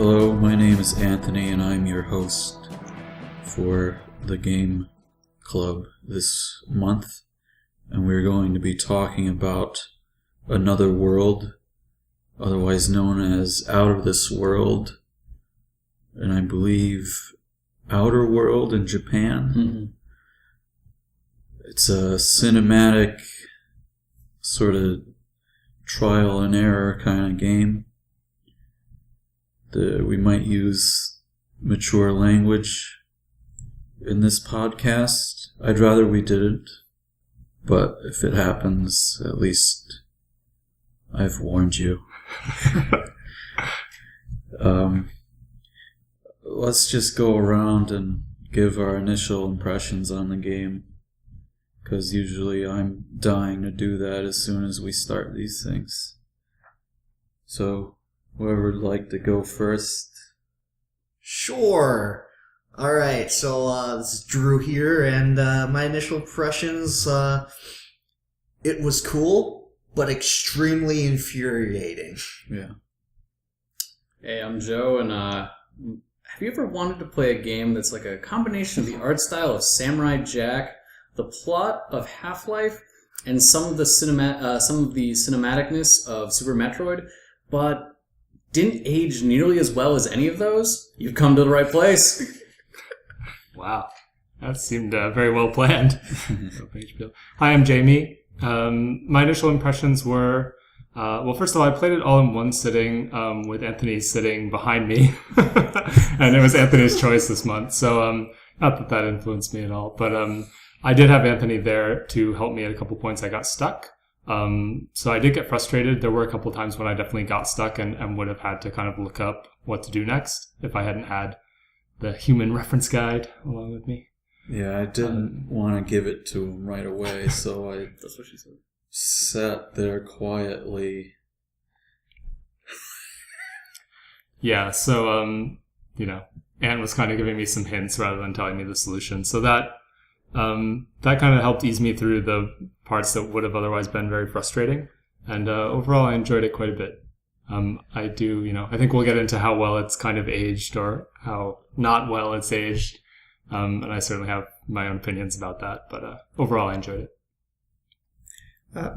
Hello, my name is Anthony and I'm your host for the Game Club this month, and we're going to be talking about Another World, otherwise known as Out of This World, and I believe Outer World in Japan. Mm-hmm. It's a cinematic sort of trial and error kind of game. We might use mature language in this podcast. I'd rather we didn't, but if it happens, at least I've warned you. Let's just go around and give our initial impressions on the game, because usually I'm dying to do that as soon as we start these things. So, whoever would like to go first? Sure. Alright, so this is Drew here, and my initial impressions, it was cool, but extremely infuriating. Yeah. Hey, I'm Joe, and have you ever wanted to play a game that's like a combination of the art style of Samurai Jack, the plot of Half-Life, and some of the cinematicness of Super Metroid, but didn't age nearly as well as any of those? You've come to the right place. Wow. That seemed very well planned. Hi, I'm Jamie. My initial impressions were, well, first of all, I played it all in one sitting with Anthony sitting behind me. And it was Anthony's choice this month. So not that influenced me at all. But I did have Anthony there to help me at a couple points I got stuck. So I did get frustrated. There were a couple times when I definitely got stuck and would have had to kind of look up what to do next if I hadn't had the human reference guide along with me. Yeah, I didn't want to give it to him right away, so I That's what she said. Sat there quietly. Yeah, so, Ant was kind of giving me some hints rather than telling me the solution. So that kind of helped ease me through the parts that would have otherwise been very frustrating. And overall, I enjoyed it quite a bit. I think we'll get into how well it's kind of aged or how not well it's aged. And I certainly have my own opinions about that. But overall, I enjoyed it.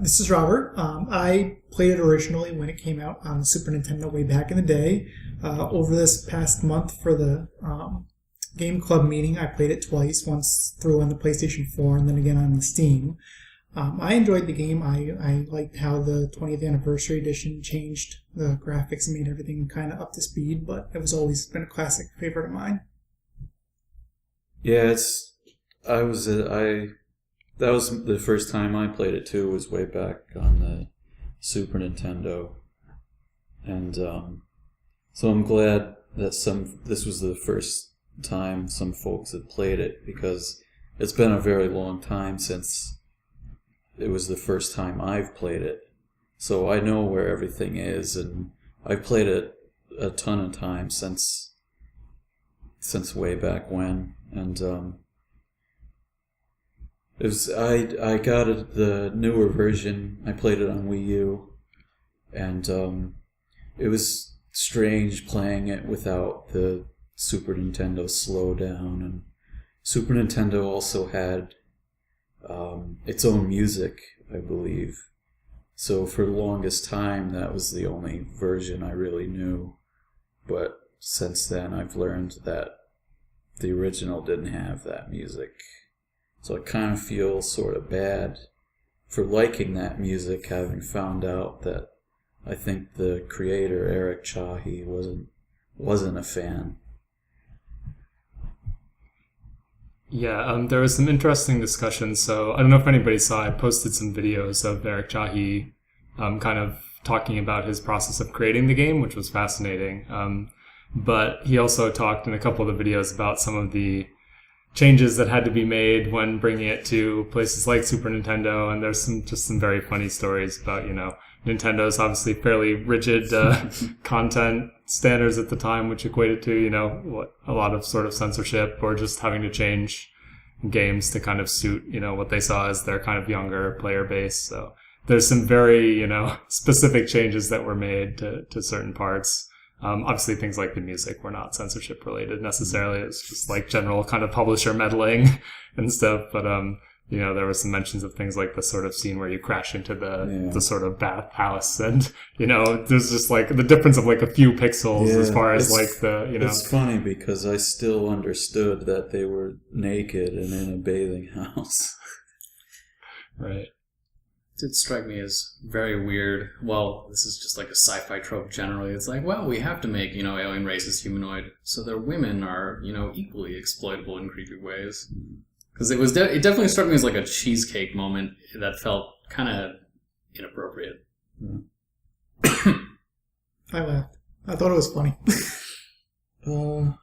This is Robert. I played it originally when it came out on the Super Nintendo way back in the day. Over this past month for the Game Club meeting, I played it twice, once through on the PlayStation 4 and then again on the Steam. I enjoyed the game. I liked how the 20th Anniversary Edition changed the graphics and made everything kind of up to speed, but it was always been a classic favorite of mine. Yeah, that was the first time I played it too, was way back on the Super Nintendo. And so I'm glad that this was the first time some folks had played it, because it's been a very long time since it was the first time I've played it. So I know where everything is, and I've played it a ton of times since way back when. And I got the newer version. I played it on Wii U, and it was strange playing it without the Super Nintendo slowdown. And Super Nintendo also had its own music, I believe. So for the longest time, that was the only version I really knew. But since then, I've learned that the original didn't have that music. So I kind of feel sort of bad for liking that music, having found out that I think the creator, Eric Chahi, wasn't a fan. Yeah, there was some interesting discussion. So I don't know if anybody saw, I posted some videos of Eric Chahi kind of talking about his process of creating the game, which was fascinating. But he also talked in a couple of the videos about some of the changes that had to be made when bringing it to places like Super Nintendo. And there's some very funny stories about, Nintendo's obviously fairly rigid content standards at the time, which equated to, a lot of sort of censorship or just having to change games to kind of suit, what they saw as their kind of younger player base. So there's some very, specific changes that were made to certain parts. Obviously, things like the music were not censorship related necessarily. It's just like general kind of publisher meddling and stuff. But there were some mentions of things like the sort of scene where you crash into the sort of bathhouse, and there's just like the difference of like a few pixels as far as like the It's funny because I still understood that they were naked and in a bathing house. Right. It did strike me as very weird. Well, this is just like a sci-fi trope generally. It's like, well, we have to make, alien races humanoid, so their women are, equally exploitable in creepy ways. Because it definitely struck me as like a cheesecake moment that felt kind of inappropriate. Yeah. I laughed. I thought it was funny. I don't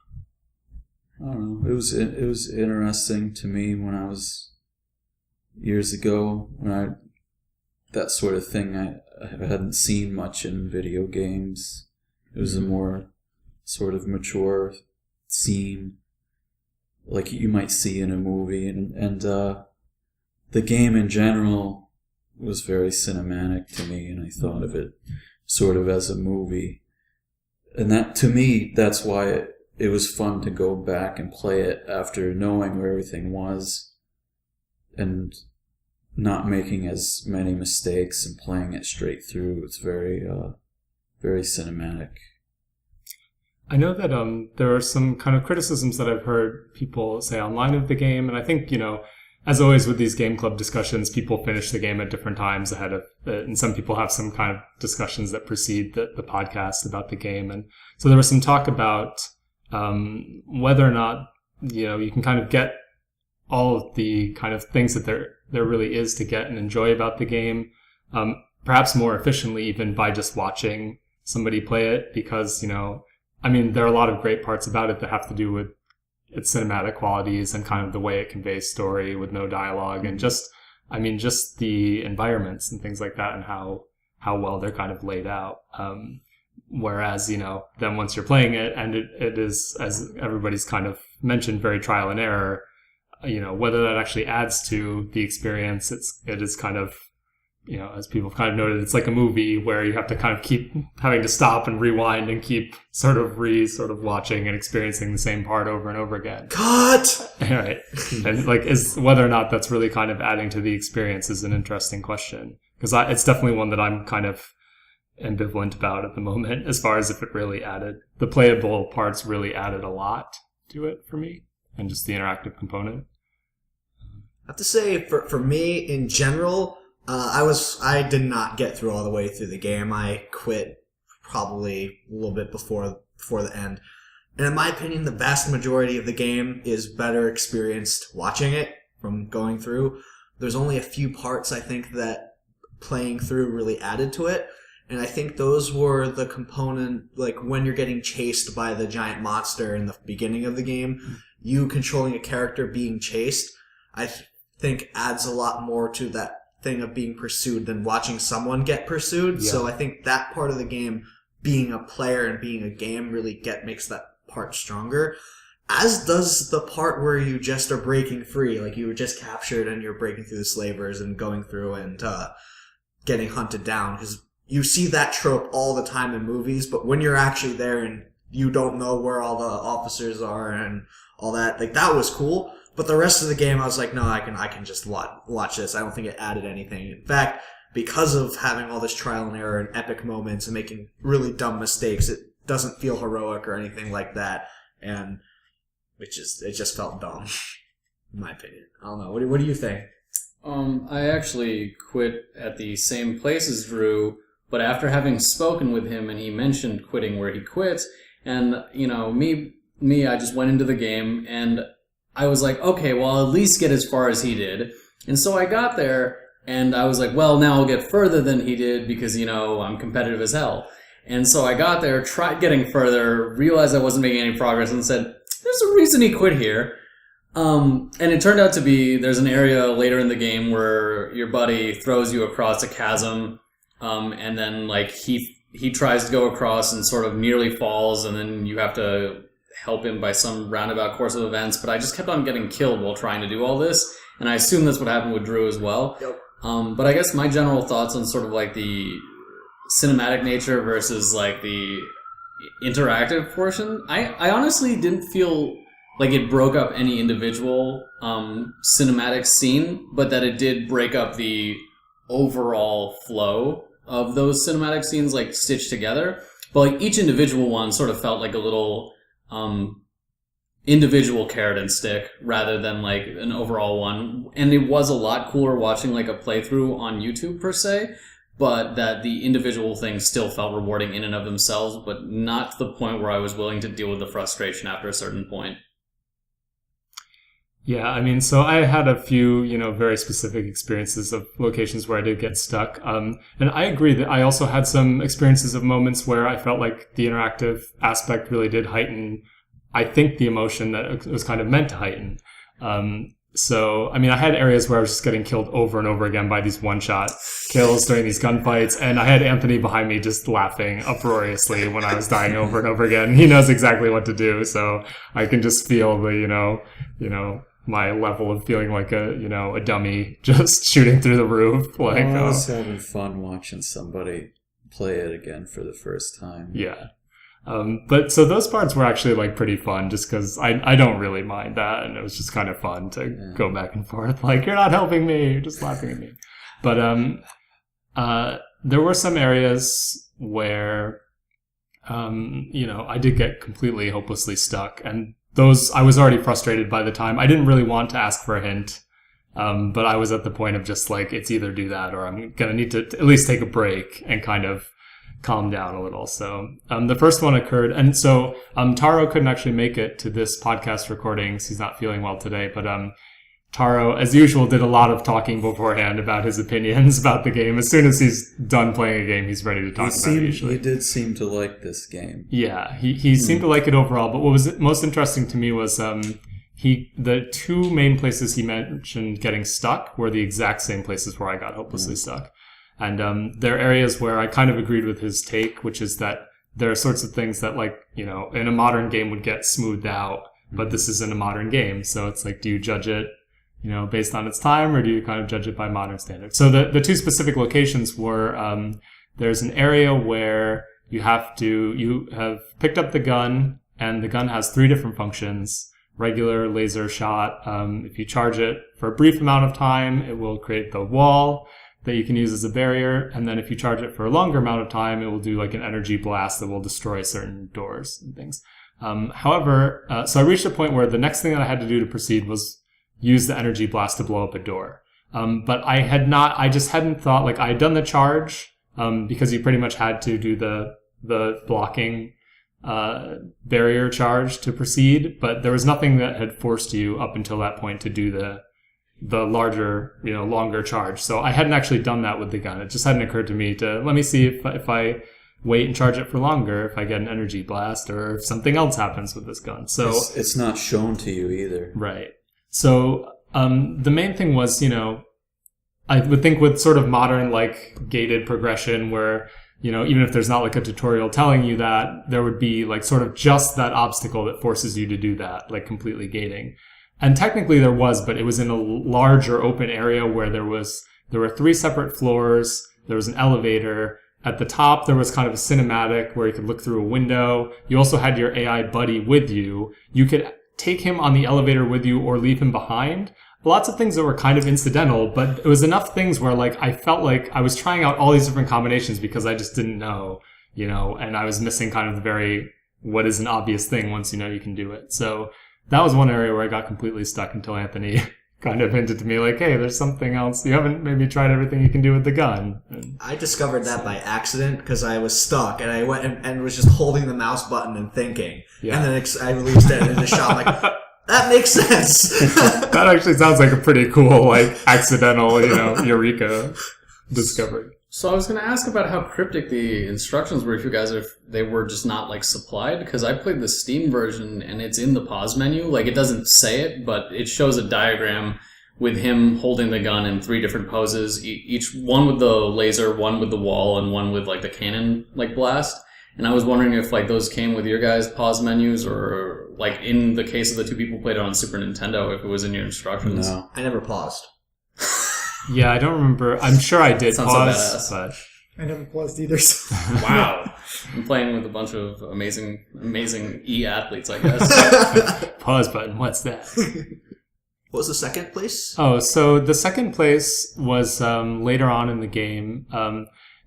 know. It was interesting to me when I was years ago when that sort of thing I hadn't seen much in video games. It was a more sort of mature scene, like you might see in a movie, and the game in general was very cinematic to me, and I thought of it sort of as a movie, and that to me that's why it was fun to go back and play it after knowing where everything was, and not making as many mistakes and playing it straight through. It's very, very cinematic. I know that there are some kind of criticisms that I've heard people say online of the game, and I think, as always with these game club discussions, people finish the game at different times ahead of it, and some people have some kind of discussions that precede the podcast about the game. And so there was some talk about whether or not, you can kind of get all of the kind of things that there really is to get and enjoy about the game, perhaps more efficiently even by just watching somebody play it, because, there are a lot of great parts about it that have to do with its cinematic qualities and kind of the way it conveys story with no dialogue, and just the environments and things like that, and how well they're kind of laid out. Whereas, then once you're playing it, and it is, as everybody's kind of mentioned, very trial and error, whether that actually adds to the experience, it is kind of, as people have kind of noted, it's like a movie where you have to kind of keep having to stop and rewind and keep sort of watching and experiencing the same part over and over again. Cut! Right. And is whether or not that's really kind of adding to the experience is an interesting question. Because it's definitely one that I'm kind of ambivalent about at the moment, as far as if it really added, the playable parts really added a lot to it for me, and just the interactive component. I have to say, for me in general, I did not get through all the way through the game. I quit probably a little bit before the end. And in my opinion, the vast majority of the game is better experienced watching it from going through. There's only a few parts, I think, that playing through really added to it. And I think those were the component, like when you're getting chased by the giant monster in the beginning of the game, you controlling a character being chased, I think adds a lot more to that thing of being pursued than watching someone get pursued. Yeah. So I think that part of the game, being a player and being a game, really makes that part stronger. As does the part where you just are breaking free, like you were just captured and you're breaking through the slavers and going through and getting hunted down. Because you see that trope all the time in movies, but when you're actually there and you don't know where all the officers are and all that, like that was cool. But the rest of the game, I was like, no, I can just watch this. I don't think it added anything. In fact, because of having all this trial and error and epic moments and making really dumb mistakes, it doesn't feel heroic or anything like that. And it just felt dumb, in my opinion. I don't know. What do you think? I actually quit at the same place as Drew, but after having spoken with him and he mentioned quitting where he quit, and, me, I just went into the game and I was like, okay, well, I'll at least get as far as he did. And so I got there and I was like, well, now I'll get further than he did because, I'm competitive as hell. And so I got there, tried getting further, realized I wasn't making any progress, and said, there's a reason he quit here. And it turned out to be there's an area later in the game where your buddy throws you across a chasm, and then he tries to go across and sort of nearly falls, and then you have to help him by some roundabout course of events. But I just kept on getting killed while trying to do all this, and I assume that's what happened with Drew as well. Yep. But I guess my general thoughts on sort of the cinematic nature versus the interactive portion, I honestly didn't feel like it broke up any individual cinematic scene, but that it did break up the overall flow of those cinematic scenes, like stitched together. But like each individual one sort of felt like a little individual carrot and stick rather than like an overall one. And it was a lot cooler watching like a playthrough on YouTube per se, but that the individual things still felt rewarding in and of themselves, but not to the point where I was willing to deal with the frustration after a certain point. Yeah, I mean, so I had a few, very specific experiences of locations where I did get stuck. And I agree that I also had some experiences of moments where I felt like the interactive aspect really did heighten, I think, the emotion that it was kind of meant to heighten. So, I mean, I had areas where I was just getting killed over and over again by these one-shot kills during these gunfights, and I had Anthony behind me just laughing uproariously when I was dying over and over again. He knows exactly what to do, so I can just feel the, my level of feeling like a dummy just shooting through the roof. Like, I was having fun watching somebody play it again for the first time. Yeah. But so those parts were actually like pretty fun just because I don't really mind that, and it was just kind of fun to go back and forth. Like, you're not helping me, you're just laughing at me. But there were some areas where, I did get completely hopelessly stuck, and those I was already frustrated by the time. I didn't really want to ask for a hint, but I was at the point of just like, it's either do that or I'm gonna need to at least take a break and kind of calm down a little. So the first one occurred, and so Taro couldn't actually make it to this podcast recording, so he's not feeling well today, but Taro, as usual, did a lot of talking beforehand about his opinions about the game. As soon as he's done playing a game, he's ready to talk about it usually. He did seem to like this game. Yeah, he seemed to like it overall, but what was most interesting to me was the two main places he mentioned getting stuck were the exact same places where I got hopelessly stuck. And there are areas where I kind of agreed with his take, which is that there are sorts of things that, like, in a modern game would get smoothed out, but this isn't a modern game. So it's like, do you judge it, based on its time, or do you kind of judge it by modern standards? So the two specific locations were, there's an area where you have picked up the gun, and the gun has 3 different functions: regular, laser, shot. If you charge it for a brief amount of time, it will create the wall that you can use as a barrier, and then if you charge it for a longer amount of time, it will do like an energy blast that will destroy certain doors and things. However, so I reached a point where the next thing that I had to do to proceed was use the energy blast to blow up a door. But I just hadn't thought, like, I had done the charge, because you pretty much had to do the blocking barrier charge to proceed, but there was nothing that had forced you up until that point to do the larger, longer charge. So I hadn't actually done that with the gun. It just hadn't occurred to me to, let me see if I wait and charge it for longer, if I get an energy blast, or if something else happens with this gun. So it's not shown to you either. Right. So the main thing was, I would think with sort of modern, like, gated progression where, even if there's not like a tutorial telling you that, there would be like sort of just that obstacle that forces you to do that, like completely gating. And technically there was, but it was in a larger open area where there were 3 separate floors. There was an elevator. At the top, there was kind of a cinematic where you could look through a window. You also had your AI buddy with you. You could take him on the elevator with you or leave him behind. Lots of things that were kind of incidental, but it was enough things where, like, I felt like I was trying out all these different combinations because I just didn't know, and I was missing kind of the very, what is an obvious thing once you can do it. So that was one area where I got completely stuck until Anthony kind of hinted to me, like, hey, there's something else. You haven't maybe tried everything you can do with the gun. And I discovered that by accident because I was stuck, and I went and was just holding the mouse button and thinking. Yeah. And then I released it and just shot, like, that makes sense. That actually sounds like a pretty cool, like, accidental, eureka discovery. So I was going to ask about how cryptic the instructions were, if they were just not, like, supplied, because I played the Steam version and it's in the pause menu. Like, it doesn't say it, but it shows a diagram with him holding the gun in 3 different poses, each one with the laser, one with the wall, and one with, like, the cannon, like, blast. And I was wondering if, like, those came with your guys' pause menus, or, like, in the case of the 2 people who played it on Super Nintendo, if it was in your instructions. No. I never paused. Yeah, I don't remember. I'm sure I did Sounds pause, so but I never paused either. So. Wow. I'm playing with a bunch of amazing e-athletes, I guess. Pause button. What's that? What was the second place? Oh, so the second place was later on in the game.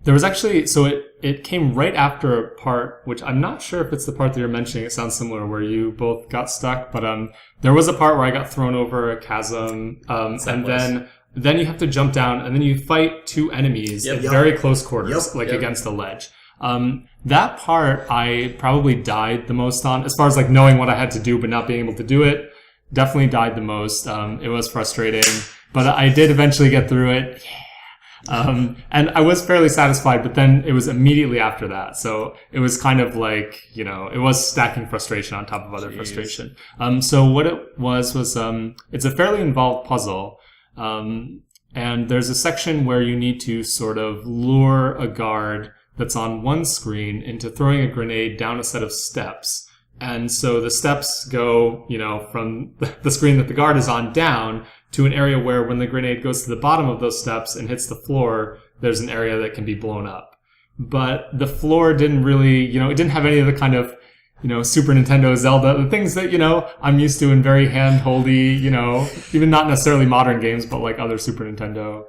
There was actually, so it came right after a part, which I'm not sure if it's the part that you're mentioning. It sounds similar, where you both got stuck. But there was a part where I got thrown over a chasm, and then you have to jump down, and then you fight two enemies in very close quarters, against a ledge. That part I probably died the most on, as far as like knowing what I had to do but not being able to do it. Definitely died the most. It was frustrating, but I did eventually get through it. And I was fairly satisfied, but then it was immediately after that. So it was kind of like, it was stacking frustration on top of other frustration. So what it was, it's a fairly involved puzzle. And there's a section where you need to sort of lure a guard that's on one screen into throwing a grenade down a set of steps. And so the steps go, from the screen that the guard is on down to an area where when the grenade goes to the bottom of those steps and hits the floor, there's an area that can be blown up. But the floor didn't really, it didn't have any of the kind of, Super Nintendo, Zelda, the things that, I'm used to in very hand-holdy, even not necessarily modern games, but like other Super Nintendo,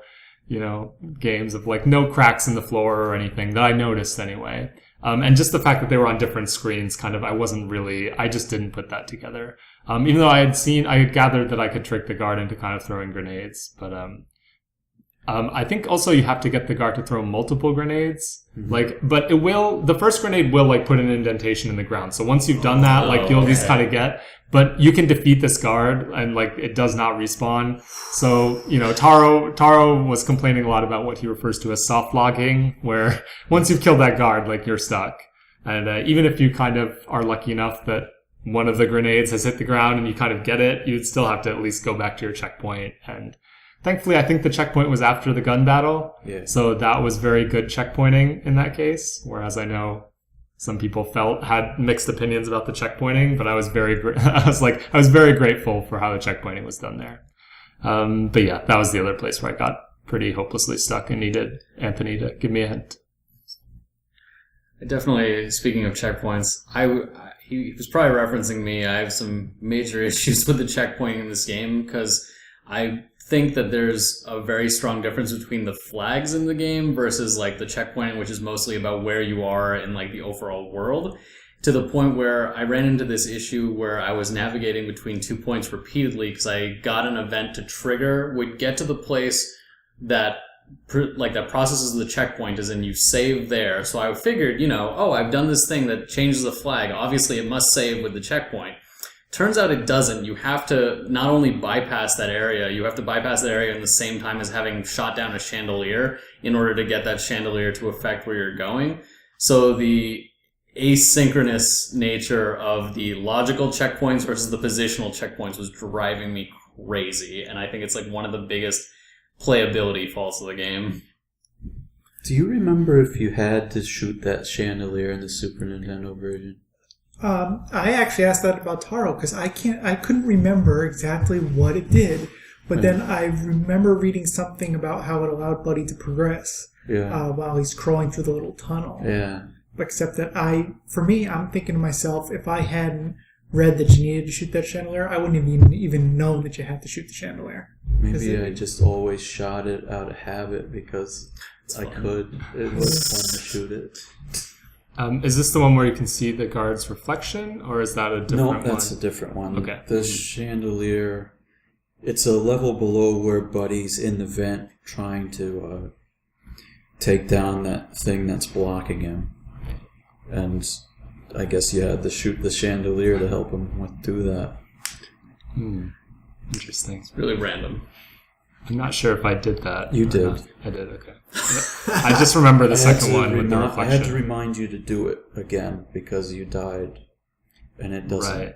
games of like no cracks in the floor or anything that I noticed anyway. And just the fact that they were on different screens I just didn't put that together. Even though I had gathered that I could trick the guard into kind of throwing grenades. But, I think also you have to get the guard to throw multiple grenades. Mm-hmm. But the first grenade will put an indentation in the ground. So once you've done that, you'll at least kind of get, but you can defeat this guard and it does not respawn. So, Taro was complaining a lot about what he refers to as soft logging, where once you've killed that guard, you're stuck. And, even if you kind of are lucky enough that one of the grenades has hit the ground and you kind of get it, you'd still have to at least go back to your checkpoint. And thankfully, I think the checkpoint was after the gun battle. Yeah. So that was very good checkpointing in that case. Whereas I know some people had mixed opinions about the checkpointing, but I was very grateful for how the checkpointing was done there. But yeah, that was the other place where I got pretty hopelessly stuck and needed Anthony to give me a hint. Definitely, speaking of checkpoints, he was probably referencing me. I have some major issues with the checkpointing in this game because I think that there's a very strong difference between the flags in the game versus the checkpointing, which is mostly about where you are in the overall world, to the point where I ran into this issue where I was navigating between 2 points repeatedly because I got an event to trigger, would get to the place that that processes the checkpoint, as in you save there. So I figured, I've done this thing that changes the flag. Obviously it must save with the checkpoint. Turns out it doesn't. You have to not only bypass that area, you have to bypass that area in the same time as having shot down a chandelier in order to get that chandelier to affect where you're going. So the asynchronous nature of the logical checkpoints versus the positional checkpoints was driving me crazy. And I think it's one of the biggest playability faults of the game. Do you remember if you had to shoot that chandelier in the Super Nintendo version? I actually asked that about Taro because I couldn't remember exactly what it did, but then I remember reading something about how it allowed Buddy to progress while he's crawling through the little tunnel. Yeah. Except that I'm thinking to myself, if I hadn't read that you needed to shoot that chandelier, I wouldn't have even known that you had to shoot the chandelier. Maybe I just always shot it out of habit because I could. It was fun to shoot it. Is this the one where you can see the guard's reflection, or is that a different one? No, that's a different one. Okay. The chandelier, it's a level below where Buddy's in the vent trying to take down that thing that's blocking him. And I guess you had to shoot the chandelier to help him do that. Interesting. It's really random. I'm not sure if I did that. You did. I did, okay. I just remember the second one with the reflection. I had to remind you to do it again because you died, and it doesn't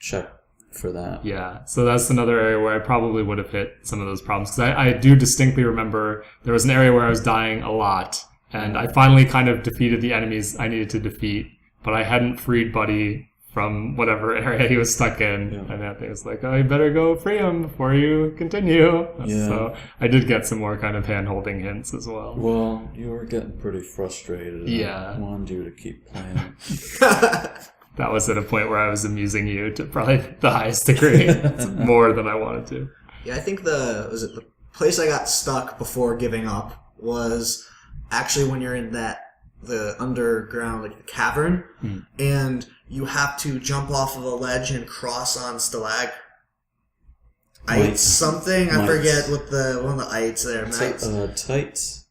check for that. Yeah, so that's another area where I probably would have hit some of those problems. Because I do distinctly remember there was an area where I was dying a lot, and I finally kind of defeated the enemies I needed to defeat, but I hadn't freed Buddy from whatever area he was stuck in. Yeah. And Anthony was like, oh, you better go free him before you continue. Yeah. So I did get some more kind of hand-holding hints as well. Well, you were getting pretty frustrated. And Yeah. I wanted you to keep playing. That was at a point where I was amusing you to probably the highest degree. It's more than I wanted to. Yeah, I think the place I got stuck before giving up was actually when you're in the underground, like the cavern, and you have to jump off of a ledge and cross on Mites. something. I Mites. forget what one of the ites there. Mites. Tights,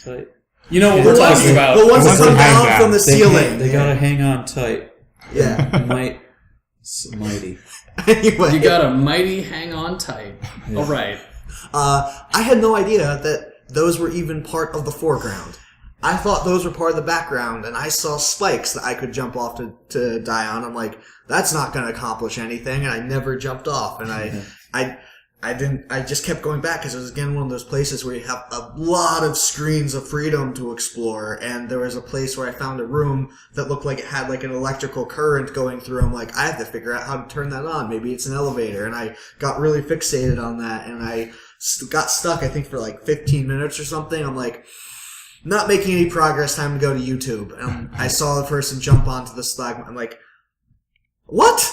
tight. You know what we're talking about. The ones that Ones come that hang down from the They ceiling. They gotta hang on tight. Yeah. Mighty. Anyway, You got a mighty hang on tight. Yeah. All right. I had no idea that those were even part of the foreground. I thought those were part of the background, and I saw spikes that I could jump off to die on. I'm like, that's not going to accomplish anything, and I never jumped off. And I just kept going back because it was again one of those places where you have a lot of screens of freedom to explore. And there was a place where I found a room that looked like it had like an electrical current going through. I'm like, I have to figure out how to turn that on. Maybe it's an elevator. And I got really fixated on that, and I got stuck, I think, for like 15 minutes or something. I'm like, not making any progress, time to go to YouTube. And I saw the person jump onto the stalagmite. I'm like, what?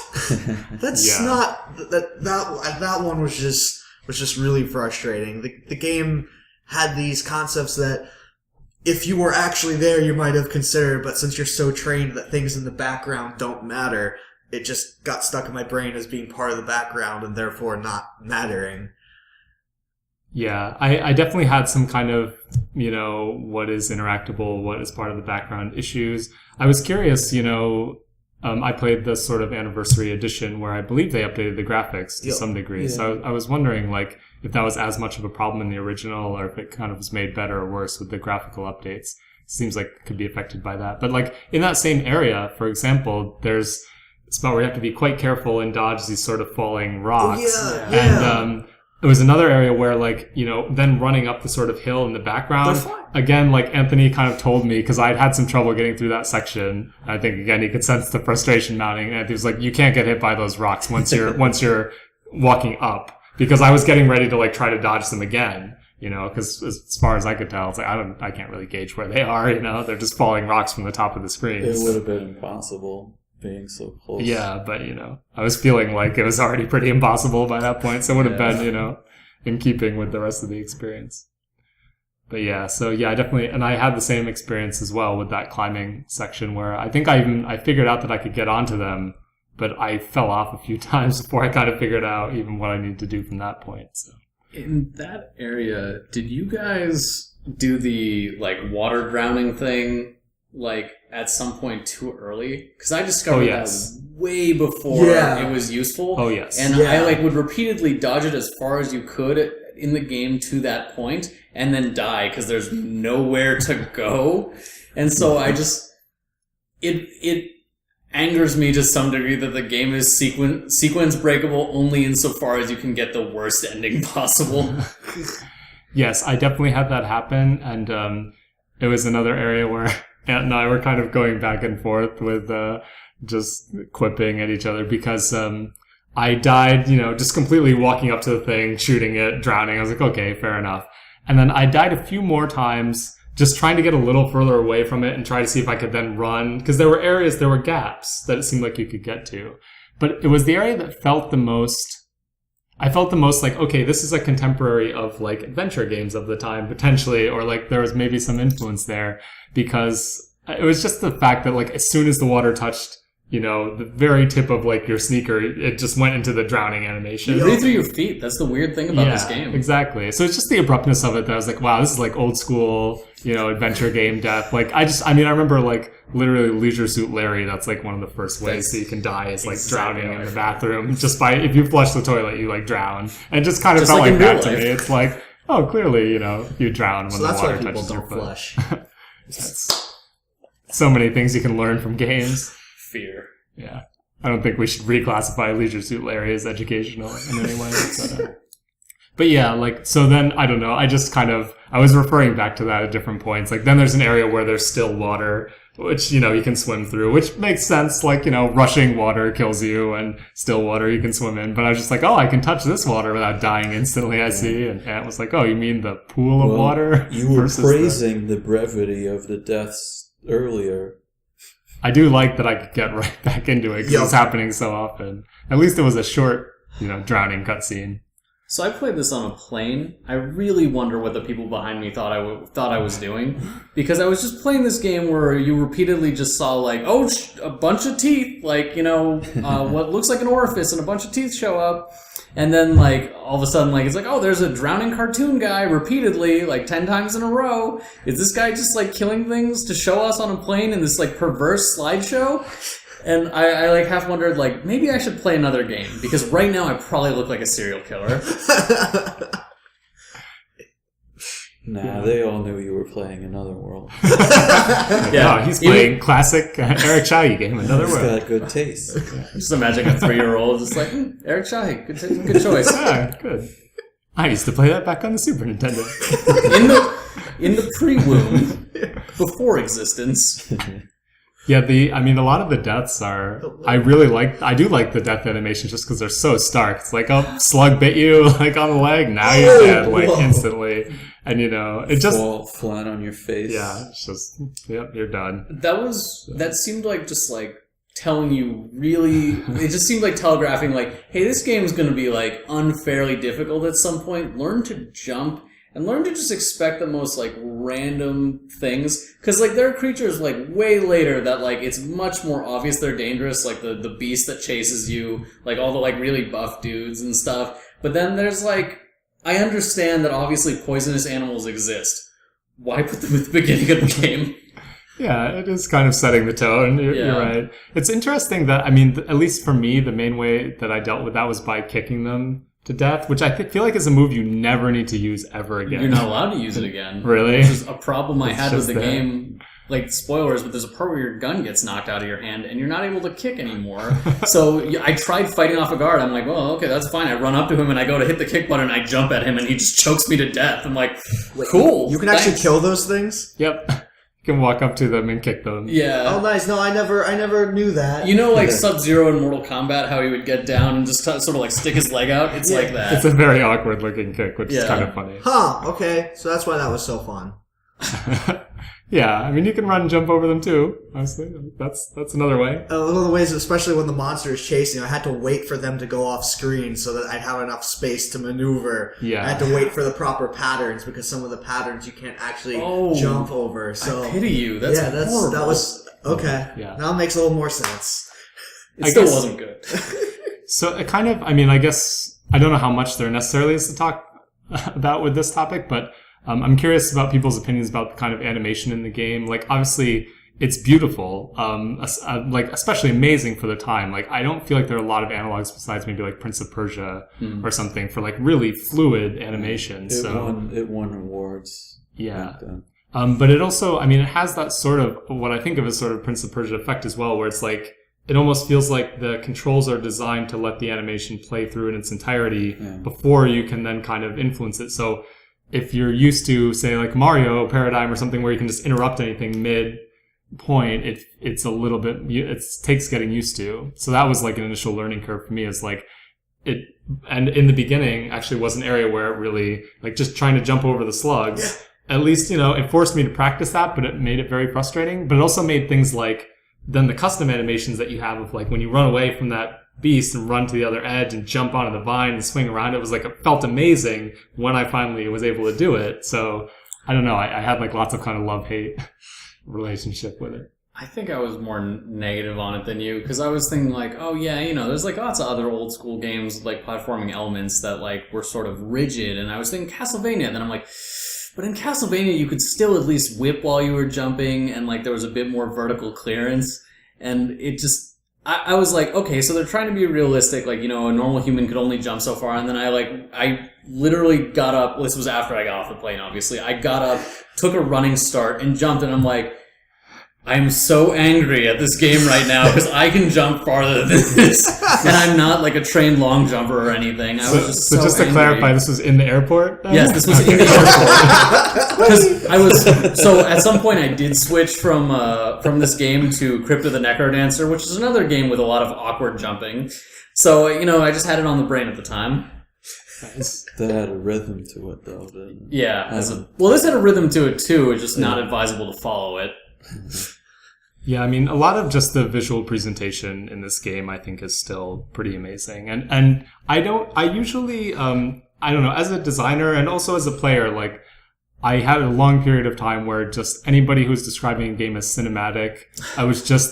That's Yeah. not that one was just really frustrating. The game had these concepts that if you were actually there you might have considered, but since you're so trained that things in the background don't matter, it just got stuck in my brain as being part of the background and therefore not mattering. Yeah, I definitely had some kind of, what is interactable, what is part of the background issues. I was curious, I played the sort of anniversary edition where I believe they updated the graphics to some degree. Yeah. So I was wondering, like, if that was as much of a problem in the original or if it kind of was made better or worse with the graphical updates. Seems like it could be affected by that. But, like, in that same area, for example, there's a spot where you have to be quite careful and dodge these sort of falling rocks. Oh, yeah. And, it was another area where, like, then running up the sort of hill in the background. They're fine. Again, like Anthony kind of told me, because I'd had some trouble getting through that section. I think, again, he could sense the frustration mounting. And Anthony was like, you can't get hit by those rocks once you're walking up. Because I was getting ready to, like, try to dodge them again. Because as far as I could tell, it's like, I can't really gauge where they are, They're just falling rocks from the top of the screen. It would have been impossible being so close. Yeah, but, I was feeling like it was already pretty impossible by that point, so it would have been, in keeping with the rest of the experience. But yeah, so yeah, I definitely, and I had the same experience as well with that climbing section where I think I figured out that I could get onto them, but I fell off a few times before I kind of figured out even what I needed to do from that point, so. In that area, did you guys do the, like, water drowning thing, like, at some point too early? Because I discovered that way before it was useful. Oh, yes. And I would repeatedly dodge it as far as you could in the game to that point, and then die because there's nowhere to go. And so I just it angers me to some degree that the game is sequence breakable only insofar as you can get the worst ending possible. Yes, I definitely had that happen, and it was another area where Ant and I were kind of going back and forth with just quipping at each other because I died, just completely walking up to the thing, shooting it, drowning. I was like, okay, fair enough. And then I died a few more times just trying to get a little further away from it and try to see if I could then run. Because there were gaps that it seemed like you could get to. But it was the area that felt the most... I felt the most like, okay, this is a contemporary of, like, adventure games of the time, potentially, or, like, there was maybe some influence there, because it was just the fact that, like, as soon as the water touched, the very tip of, like, your sneaker, it just went into the drowning animation. You breathe through your feet. That's the weird thing about this game. Exactly. So it's just the abruptness of it that I was like, wow, this is, like, old school, adventure game death. Like, I remember, like, literally Leisure Suit Larry, that's, like, one of the first ways that you can die is, like, drowning in the bathroom. Just by, if you flush the toilet, you, like, drown. And it just kind of felt like that to me. It's like, oh, clearly, you drown when the water touches your foot. Flush. That's so many things you can learn from games. Fear. Yeah. I don't think we should reclassify Leisure Suit Larry as educational in any way. But yeah, like, so then, I don't know, I was referring back to that at different points. Like, then there's an area where there's still water, which, you know, you can swim through, which makes sense. Like, you know, rushing water kills you and still water you can swim in. But I was just like, oh, I can touch this water without dying instantly, I see. And Ant was like, oh, you mean the pool of water? You were praising the brevity of the deaths earlier. I do like that I could get right back into it because it's happening so often. At least it was a short, you know, drowning cutscene. So I played this on a plane. I really wonder what the people behind me thought I was doing, because I was just playing this game where you repeatedly just saw like, oh, a bunch of teeth, like, you know, what looks like an orifice, and a bunch of teeth show up, and then like all of a sudden like it's like, oh, there's a drowning cartoon guy repeatedly like 10 times in a row. Is this guy just like killing things to show us on a plane in this like perverse slideshow? And I like half wondered, like, maybe I should play another game, because right now I probably look like a serial killer. Nah, they all knew you were playing Another World. Yeah, he's playing classic Eric Chahi game, Another He's World. got good taste. Just imagine a 3-year-old just like, Eric Chahi, good choice. Yeah, good. I used to play that back on the Super Nintendo. In the pre-womb, before existence. Yeah, a lot of the deaths are, I do like the death animations just because they're so stark. It's like, oh, slug bit you, like, on the leg, now you're dead, like, instantly. And, you know, it just... Fall flat on your face. Yeah, it's just, yep, you're done. That seemed like just, like, telling you really... It just seemed like telegraphing, like, hey, this game's gonna be, like, unfairly difficult at some point. Learn to jump. And learn to just expect the most, like, random things. Because, like, there are creatures, like, way later that, like, it's much more obvious they're dangerous. Like, the beast that chases you. Like, all the, like, really buff dudes and stuff. But then there's, like... I understand that, obviously, poisonous animals exist. Why put them at the beginning of the game? Yeah, it is kind of setting the tone. You're right. It's interesting that, I mean, at least for me, the main way that I dealt with that was by kicking them to death, which I feel like is a move you never need to use ever again. You're not allowed to use it again. Really? Which is a problem I had with the game. Like, spoilers, but there's a part where your gun gets knocked out of your hand and you're not able to kick anymore. So I tried fighting off a guard. I'm like, well, okay, that's fine. I run up to him and I go to hit the kick button and I jump at him and he just chokes me to death. I'm like, cool. You can actually kill those things? Yep. You can walk up to them and kick them. Yeah. Oh, nice. No, I never knew that. You know, like Sub-Zero in Mortal Kombat, how he would get down and just sort of like stick his leg out? It's like that. It's a very awkward looking kick, which is kind of funny. Huh, okay. So that's why that was so fun. Yeah, I mean, you can run and jump over them too. Honestly, that's another way. One of the ways, especially when the monster is chasing, I had to wait for them to go off screen so that I'd have enough space to maneuver. Yeah. I had to wait for the proper patterns because some of the patterns you can't actually jump over. So I pity you. That's horrible. That was okay. Yeah. Now it makes a little more sense. It still wasn't good. So it kind of, I mean, I guess I don't know how much there necessarily is to talk about with this topic, but I'm curious about people's opinions about the kind of animation in the game. Like, obviously, it's beautiful, like, especially amazing for the time. Like, I don't feel like there are a lot of analogs besides maybe, like, Prince of Persia or something for, like, really fluid animation. It won awards. Yeah. But it also, I mean, it has that sort of, what I think of as sort of Prince of Persia effect as well, where it's like, it almost feels like the controls are designed to let the animation play through in its entirety before you can then kind of influence it. So, if you're used to, say, like Mario Paradigm or something where you can just interrupt anything mid-point, it's a little bit, it takes getting used to. So that was like an initial learning curve for me, is like, and in the beginning actually was an area where it really, like just trying to jump over the slugs, at least, you know, it forced me to practice that, but it made it very frustrating. But it also made things like, then the custom animations that you have of like when you run away from that beast and run to the other edge and jump onto the vine and swing around. It was like, it felt amazing when I finally was able to do it. So I don't know. I had like lots of kind of love-hate relationship with it. I think I was more negative on it than you, because I was thinking like, oh yeah, you know, there's like lots of other old school games with like platforming elements that like were sort of rigid, and I was thinking Castlevania, and then I'm like, but in Castlevania you could still at least whip while you were jumping, and like there was a bit more vertical clearance, and it just, I was like, okay, so they're trying to be realistic, like, you know, a normal human could only jump so far, and then I literally got up, this was after I got off the plane, obviously, I got up, took a running start, and jumped, and I'm like, I'm so angry at this game right now because I can jump farther than this, and I'm not like a trained long jumper or anything. I was just so just to angry. clarify, this was in the airport? Then? Yes, this was in the airport. Because I was so at some point I did switch from this game to Crypt of the Necrodancer, which is another game with a lot of awkward jumping. So I just had it on the brain at the time. Nice. That had a rhythm to it, though. Didn't it? Yeah. This had a rhythm to it too. It's just not advisable to follow it. Yeah, I mean, a lot of just the visual presentation in this game, I think, is still pretty amazing. And I usually, I don't know, as a designer and also as a player, like, I had a long period of time where just anybody who's describing a game as cinematic,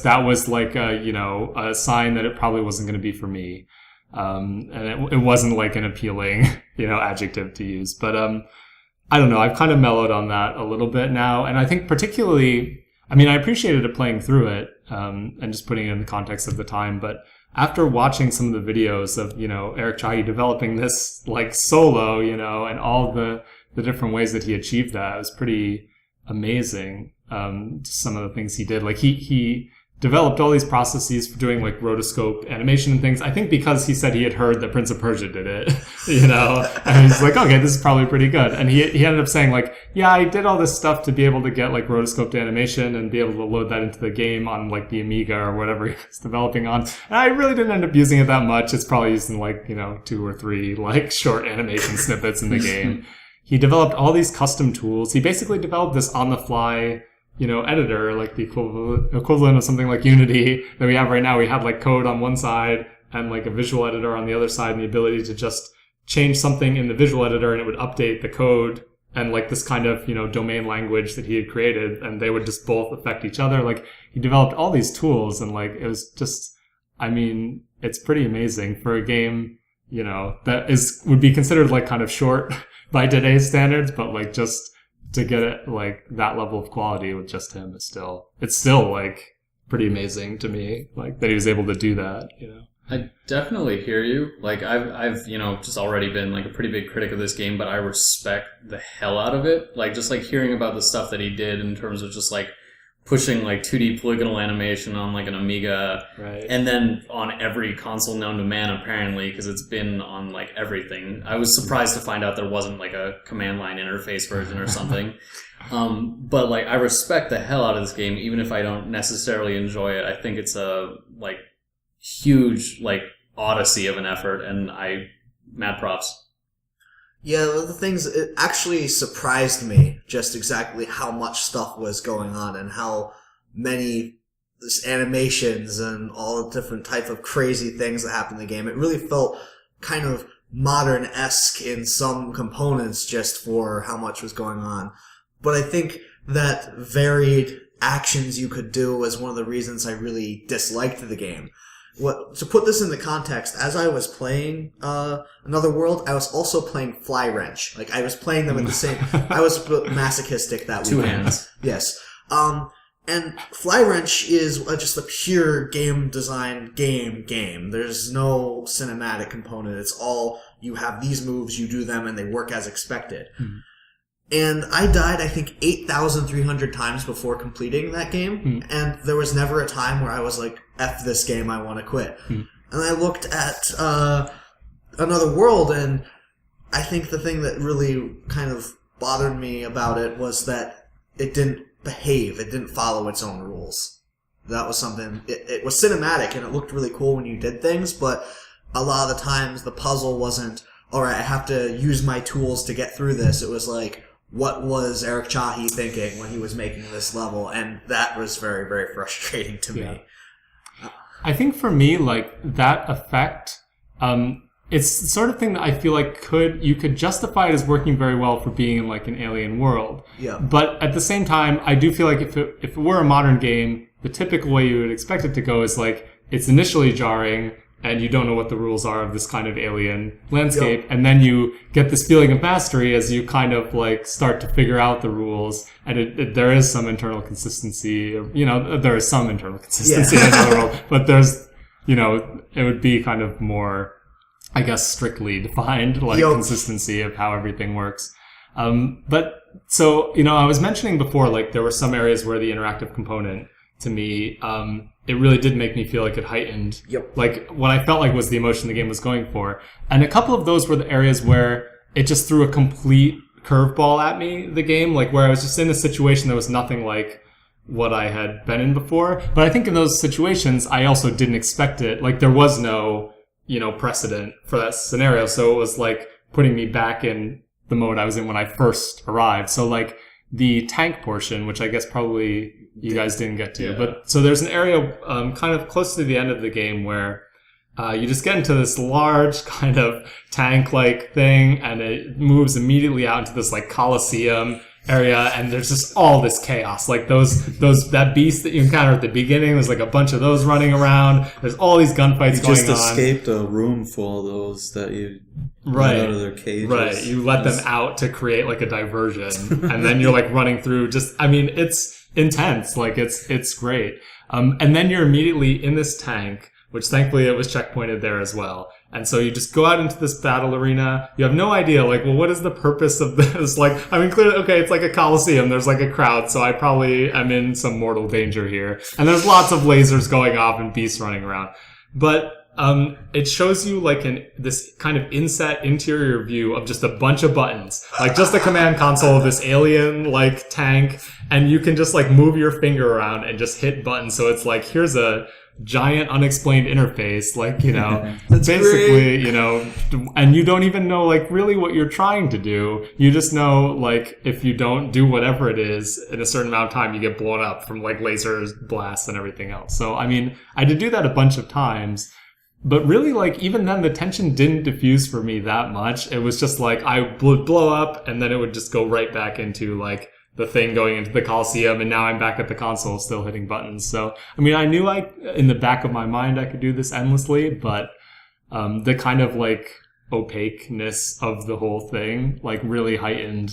that was like a sign that it probably wasn't going to be for me. And it wasn't like an appealing, adjective to use. But, I don't know, I've kind of mellowed on that a little bit now. And I think particularly, I mean, I appreciated it playing through it, and just putting it in the context of the time. But after watching some of the videos of, Eric Chahi developing this like solo, and all the different ways that he achieved that, it was pretty amazing. Some of the things he did, like he developed all these processes for doing like rotoscope animation and things. I think because he said he had heard that Prince of Persia did it, and he's like, okay, this is probably pretty good. And he ended up saying like, yeah, I did all this stuff to be able to get like rotoscoped animation and be able to load that into the game on like the Amiga or whatever he was developing on. And I really didn't end up using it that much. It's probably used in like, 2 or 3 like short animation snippets in the game. He developed all these custom tools. He basically developed this on the fly editor, like the equivalent of something like Unity that we have right now. We had like code on one side and like a visual editor on the other side, and the ability to just change something in the visual editor and it would update the code and like this kind of, domain language that he had created, and they would just both affect each other. Like he developed all these tools, and like, it was just, I mean, it's pretty amazing for a game, that would be considered like kind of short by today's standards, but like just to get it like that level of quality with just him it's still like pretty amazing to me, like that he was able to do that. I definitely hear you. Like I've just already been like a pretty big critic of this game, but I respect the hell out of it. Like just like hearing about the stuff that he did in terms of just like pushing like 2D polygonal animation on like an Amiga, right, and then on every console known to man apparently, because it's been on like everything. I was surprised to find out there wasn't like a command line interface version or something. But like I respect the hell out of this game, even if I don't necessarily enjoy it. I think it's a like huge like odyssey of an effort, and mad props. Yeah, the things, it actually surprised me just exactly how much stuff was going on and how many animations and all the different type of crazy things that happen in the game. It really felt kind of modern-esque in some components just for how much was going on. But I think that varied actions you could do was one of the reasons I really disliked the game. To put this into context, as I was playing Another World, I was also playing Fly Wrench. Like, I was playing them at the same... I was masochistic that weekend. 2 hands. Yes. And Fly Wrench is just a pure game design game. There's no cinematic component. It's all, you have these moves, you do them, and they work as expected. Mm-hmm. And I died, I think, 8,300 times before completing that game. And there was never a time where I was like, F this game, I want to quit. And I looked at Another World, and I think the thing that really kind of bothered me about it was that it didn't behave. It didn't follow its own rules. That was something... It was cinematic, and it looked really cool when you did things, but a lot of the times the puzzle wasn't, alright, I have to use my tools to get through this. It was like, what was Eric Chahi thinking when he was making this level? And that was very, very frustrating to me. I think for me, like, that effect, it's the sort of thing that I feel like you could justify it as working very well for being in, like, an alien world. Yeah. But at the same time, I do feel like if it were a modern game, the typical way you would expect it to go is, like, it's initially jarring, and you don't know what the rules are of this kind of alien landscape, and then you get this feeling of mastery as you kind of like start to figure out the rules, and there is some internal consistency. There is some internal consistency in Another World, but there's, it would be kind of more, I guess, strictly defined, like consistency of how everything works. But so, I was mentioning before, like there were some areas where the interactive component to me, it really did make me feel like it heightened like what I felt like was the emotion the game was going for. And a couple of those were the areas where it just threw a complete curveball at me, the game, like where I was just in a situation that was nothing like what I had been in before. But I think in those situations, I also didn't expect it. Like there was no, precedent for that scenario. So it was like putting me back in the mode I was in when I first arrived. So like the tank portion, which I guess probably you guys didn't get to, but so there's an area kind of close to the end of the game where you just get into this large kind of tank-like thing, and it moves immediately out into this like Coliseum area, and there's just all this chaos. Like that beast that you encounter at the beginning, there's like a bunch of those running around. There's all these gunfights going on. You just escaped a room full of those that you let out of their cages. Right, you let them out to create like a diversion, and then you're like running through. It's intense. Like it's great. And then you're immediately in this tank, which thankfully it was checkpointed there as well. And so you just go out into this battle arena. You have no idea, like, well, what is the purpose of this? Like, I mean, clearly, okay, it's like a coliseum. There's like a crowd, so I probably am in some mortal danger here. And there's lots of lasers going off and beasts running around. But it shows you like this kind of inset interior view of just a bunch of buttons, like just the command console of this alien like tank, and you can just like move your finger around and just hit buttons. So it's like, here's a giant unexplained interface, like, basically, great. And you don't even know like really what you're trying to do. You just know like if you don't do whatever it is in a certain amount of time, you get blown up from like lasers, blasts, and everything else. So I mean, I did do that a bunch of times. But really, like, even then, the tension didn't diffuse for me that much. It was just like, I would blow up, and then it would just go right back into, like, the thing going into the Coliseum, and now I'm back at the console still hitting buttons. So, I mean, I knew in the back of my mind I could do this endlessly, but the kind of, like, opaqueness of the whole thing, like, really heightened,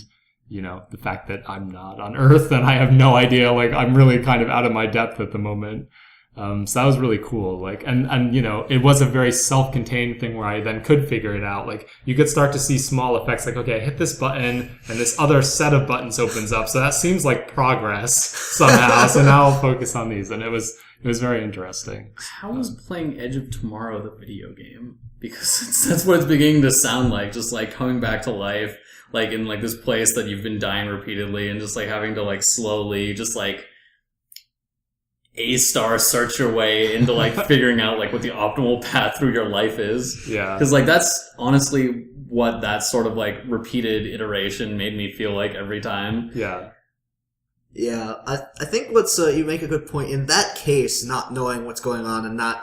the fact that I'm not on Earth, and I have no idea, like, I'm really kind of out of my depth at the moment. So that was really cool. Like, and it was a very self-contained thing where I then could figure it out. Like, you could start to see small effects like, okay, I hit this button and this other set of buttons opens up. So that seems like progress somehow. So now I'll focus on these. And it was very interesting. How was playing Edge of Tomorrow the video game? Because that's what it's beginning to sound like. Just like coming back to life, like in like this place that you've been dying repeatedly and just like having to like slowly just like A-star search your way into like figuring out like what the optimal path through your life is. Yeah. Because like that's honestly what that sort of like repeated iteration made me feel like every time. Yeah. Yeah, I think what's you make a good point. In that case, not knowing what's going on and not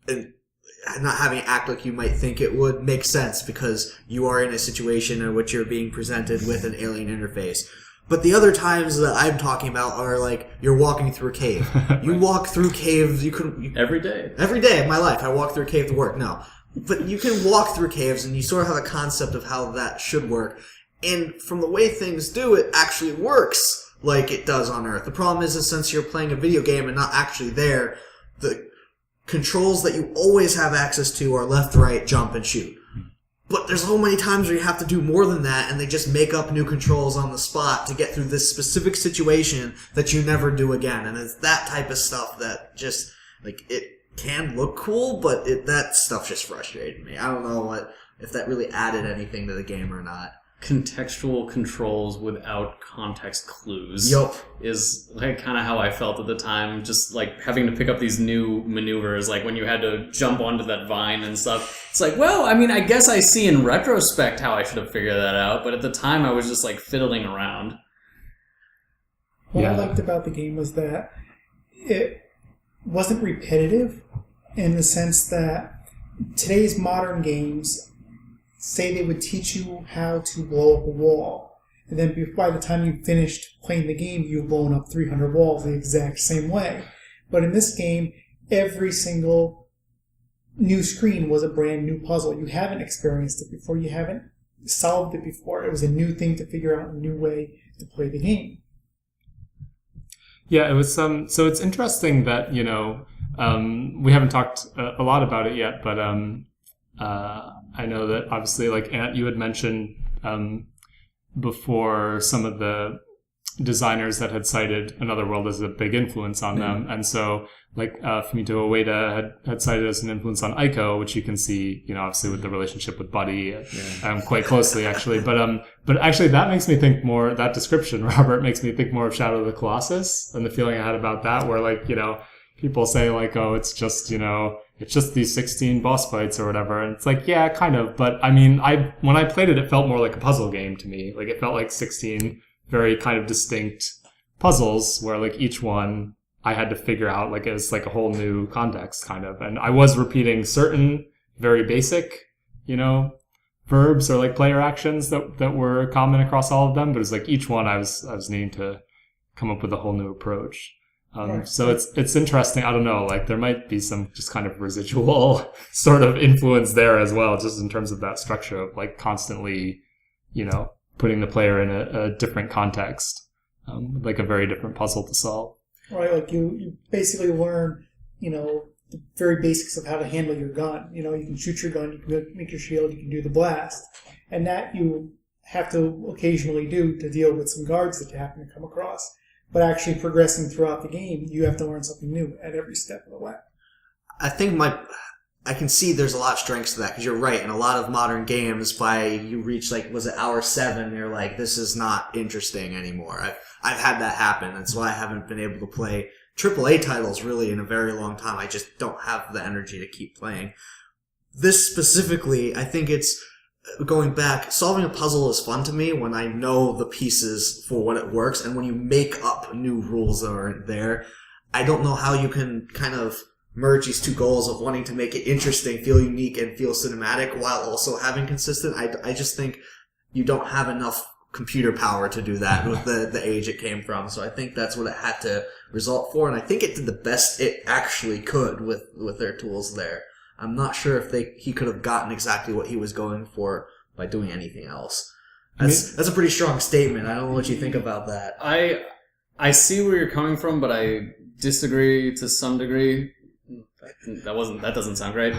having it act like you might think it would make sense because you are in a situation in which you're being presented with an alien interface. But the other times that I'm talking about are like you're walking through a cave. You Right. walk through caves. Every day. Every day of my life, I walk through a cave to work. No, but you can walk through caves, and you sort of have a concept of how that should work. And from the way things do, it actually works like it does on Earth. The problem is that since you're playing a video game and not actually there, the controls that you always have access to are left, right, jump, and shoot. But there's so many times where you have to do more than that, and they just make up new controls on the spot to get through this specific situation that you never do again. And it's that type of stuff that just, like, it can look cool, but that stuff just frustrated me. I don't know if that really added anything to the game or not. Contextual controls without context clues is like kind of how I felt at the time, just like having to pick up these new maneuvers, like when you had to jump onto that vine and stuff. It's like, well, I mean, I guess I see in retrospect how I should have figured that out, but at the time I was just like fiddling around. What I liked about the game was that it wasn't repetitive in the sense that today's modern games say they would teach you how to blow up a wall. And then by the time you finished playing the game, you've blown up 300 walls the exact same way. But in this game, every single new screen was a brand new puzzle. You haven't experienced it before. You haven't solved it before. It was a new thing to figure out, a new way to play the game. Yeah, it was so it's interesting that, we haven't talked a lot about it yet, but I know that obviously, like Ant, you had mentioned before some of the designers that had cited Another World as a big influence on them. And so, like, Fumito Ueda had cited as an influence on Ico, which you can see, obviously with the relationship with Buddy, quite closely, actually. But actually that makes me think more, that description, Robert, makes me think more of Shadow of the Colossus and the feeling I had about that, where, like, people say, like, oh, it's just, it's just these 16 boss fights or whatever. And it's like, yeah, kind of. But I mean, when I played it, it felt more like a puzzle game to me. Like, it felt like 16 very kind of distinct puzzles where, like, each one I had to figure out, like, it was like a whole new context kind of. And I was repeating certain very basic, verbs or like player actions that were common across all of them. But it's like each one I was needing to come up with a whole new approach. So it's interesting. I don't know, like there might be some just kind of residual sort of influence there as well, just in terms of that structure of like constantly, putting the player in a different context, like a very different puzzle to solve. Right, like you basically learn, the very basics of how to handle your gun. You can shoot your gun, you can make your shield, you can do the blast. And that you have to occasionally do to deal with some guards that you happen to come across. But actually progressing throughout the game, you have to learn something new at every step of the way. I think I can see there's a lot of strengths to that, because you're right. In a lot of modern games, by you reach, like, was it hour 7, you're like, this is not interesting anymore. I've had that happen, and so I haven't been able to play AAA titles really in a very long time. I just don't have the energy to keep playing. This specifically, I think it's, going back, solving a puzzle is fun to me when I know the pieces for what it works, and when you make up new rules that aren't there. I don't know how you can kind of merge these two goals of wanting to make it interesting, feel unique, and feel cinematic while also having consistent. I just think you don't have enough computer power to do that with the age it came from. So I think that's what it had to result for, and I think it did the best it actually could with their tools there. I'm not sure if he could have gotten exactly what he was going for by doing anything else. That's a pretty strong statement. I don't know what you think about that. I see where you're coming from, but I disagree to some degree. That doesn't sound right.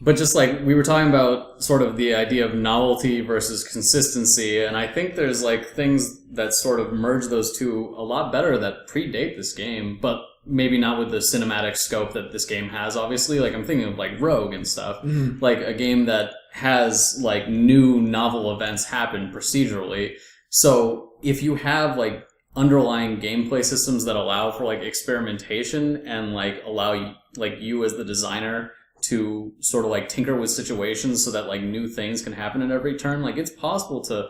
But just like we were talking about sort of the idea of novelty versus consistency, and I think there's like things that sort of merge those two a lot better that predate this game, but maybe not with the cinematic scope that this game has, obviously. Like, I'm thinking of, like, Rogue and stuff. Mm-hmm. Like, a game that has, like, new novel events happen procedurally. So, if you have, like, underlying gameplay systems that allow for, like, experimentation and, like, allow you, like, you as the designer to sort of, like, tinker with situations so that, like, new things can happen at every turn, like, it's possible to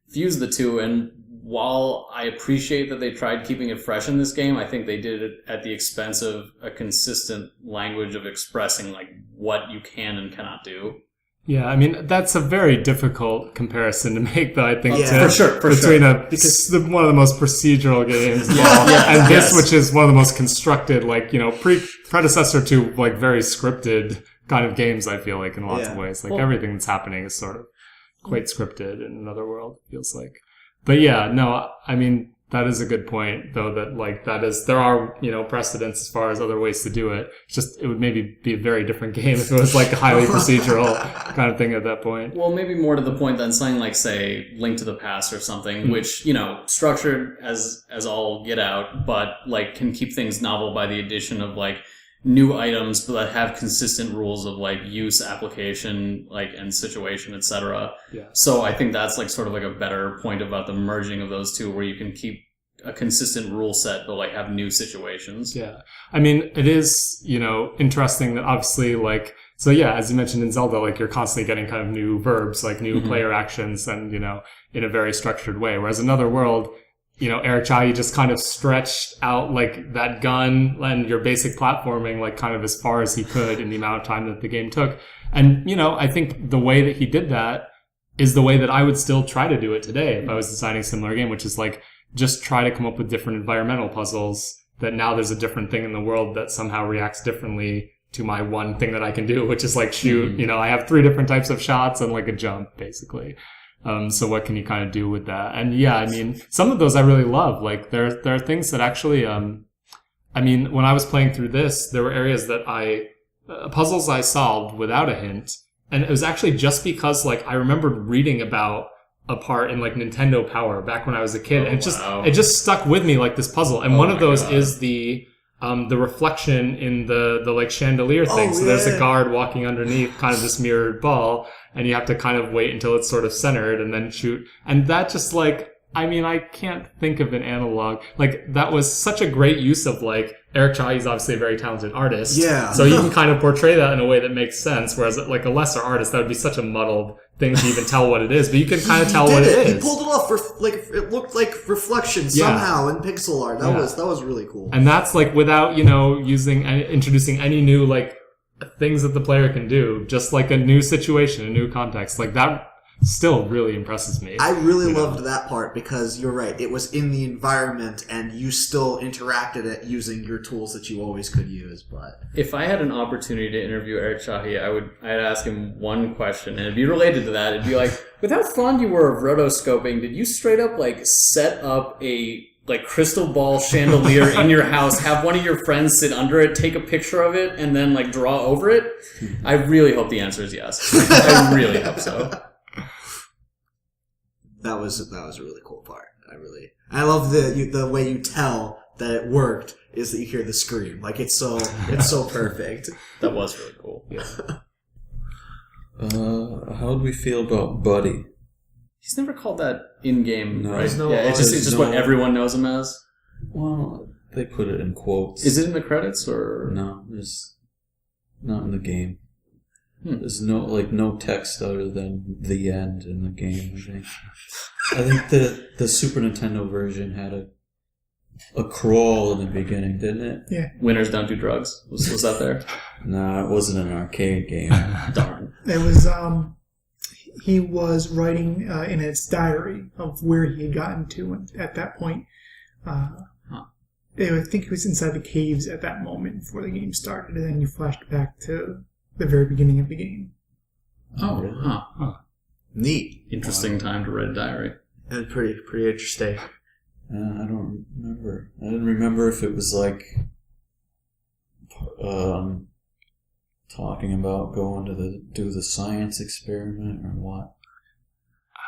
fuse the two. And while I appreciate that they tried keeping it fresh in this game, I think they did it at the expense of a consistent language of expressing like what you can and cannot do. Yeah, I mean, that's a very difficult comparison to make, though, I think, between one of the most procedural games and this, which is one of the most constructed, like, predecessor to, like, very scripted kind of games, I feel like, in lots of ways. Like, everything that's happening is sort of quite scripted in Another World, it feels like. But yeah, no, I mean, that is a good point, though, that, like, there are, precedents as far as other ways to do it. It's just, it would maybe be a very different game if it was, like, a highly procedural kind of thing at that point. Well, maybe more to the point than something like, say, Link to the Past or something, which, structured as all get out, but, like, can keep things novel by the addition of, like, new items that have consistent rules of like use, application, like and situation, etc. Yeah. So I think that's like sort of like a better point about the merging of those two, where you can keep a consistent rule set but like have new situations. Yeah. I mean, it is, interesting that obviously like, so yeah, as you mentioned in Zelda, like you're constantly getting kind of new verbs, like new player actions and, in a very structured way. Whereas Another World, Eric Chahi just kind of stretched out like that gun and your basic platforming like kind of as far as he could in the amount of time that the game took. And, I think the way that he did that is the way that I would still try to do it today if I was designing a similar game, which is like just try to come up with different environmental puzzles that now there's a different thing in the world that somehow reacts differently to my one thing that I can do, which is like shoot. I have 3 different types of shots and like a jump basically. So what can you kind of do with that? And yeah, I mean, some of those I really love. Like there are things that actually, when I was playing through this, there were areas that puzzles I solved without a hint. And it was actually just because like I remembered reading about apart in like Nintendo Power back when I was a kid, and wow. it just stuck with me like this puzzle. And one of my those God. is the reflection in the like chandelier thing. Oh, So there's yeah. a guard walking underneath kind of this mirrored ball, and you have to kind of wait until it's sort of centered and then shoot. And that just like, I mean, I can't think of an analog. Like, that was such a great use of, like, Eric Chahi's obviously a very talented artist. Yeah. So you can kind of portray that in a way that makes sense, whereas, like, a lesser artist, that would be such a muddled thing to even tell what it is. But you can kind of tell what it is. He pulled it off. It looked like reflection somehow in pixel art. That was really cool. And that's, like, without, you know, introducing any new, like, things that the player can do. Just, like, a new situation, a new context. Like, that still really impresses me. I really loved that part because you're right. It was in the environment and you still interacted it using your tools that you always could use. But If I had an opportunity to interview Eric Chahi, I'd ask him one question, and it'd be related to that. It'd be like, with how fond you were of rotoscoping, did you straight up like set up a like crystal ball chandelier in your house, have one of your friends sit under it, take a picture of it, and then like draw over it? I really hope the answer is yes. I really hope so. that was a really cool part. I love the way you tell that it worked is that you hear the scream. Like it's so perfect. That was really cool. How do we feel about Buddy? He's never called that in-game, No. right? There's Yeah, it's just what everyone knows him as. Well, they put it in quotes. Is it in the credits or No, there's not in the game. There's no text other than the end in the game. I think the Super Nintendo version had a crawl in the beginning, didn't it? Yeah. Winners Don't Do Drugs? Was that there? No, it wasn't an arcade game. Darn. It was, he was writing in his diary of where he had gotten to at that point. I think he was inside the caves at that moment before the game started, and then you flashed back to the very beginning of the game. Oh, Really? huh. Neat Interesting time to write a diary. and pretty interesting. I don't remember. I didn't remember if it was like talking about going to do the science experiment or what.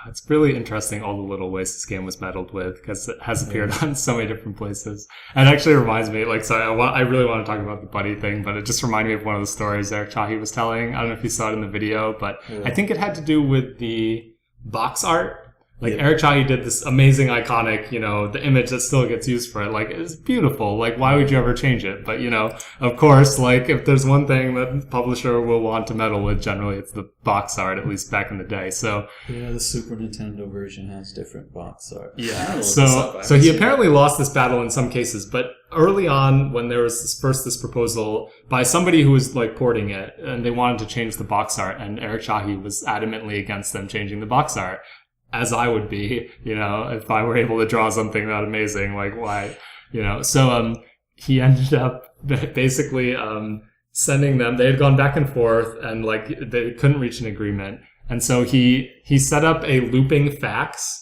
It's really interesting all the little ways this game was meddled with, because it has appeared on so many different places. And it actually reminds me, like, sorry, I really want to talk about the Buddy thing, but it just reminded me of one of the stories Eric Chahi was telling. I don't know if you saw it in the video, but I think it had to do with the box art. Like, Eric Chahi did this amazing, iconic, you know, the image that still gets used for it. Like, it's beautiful. Like, why would you ever change it? But, you know, of course, like, if there's one thing that the publisher will want to meddle with, generally it's the box art, at least back in the day. So, Yeah, the Super Nintendo version has different box art. yeah. look this up. I So haven't he seen apparently lost this battle in some cases, but early on, when there was this proposal by somebody who was like porting it, and they wanted to change the box art, and Eric Chahi was adamantly against them changing the box art, as I would be, you know, if I were able to draw something that amazing, like why, you know. So he ended up basically sending them. They had gone back and forth, and like they couldn't reach an agreement. And so he set up a looping fax,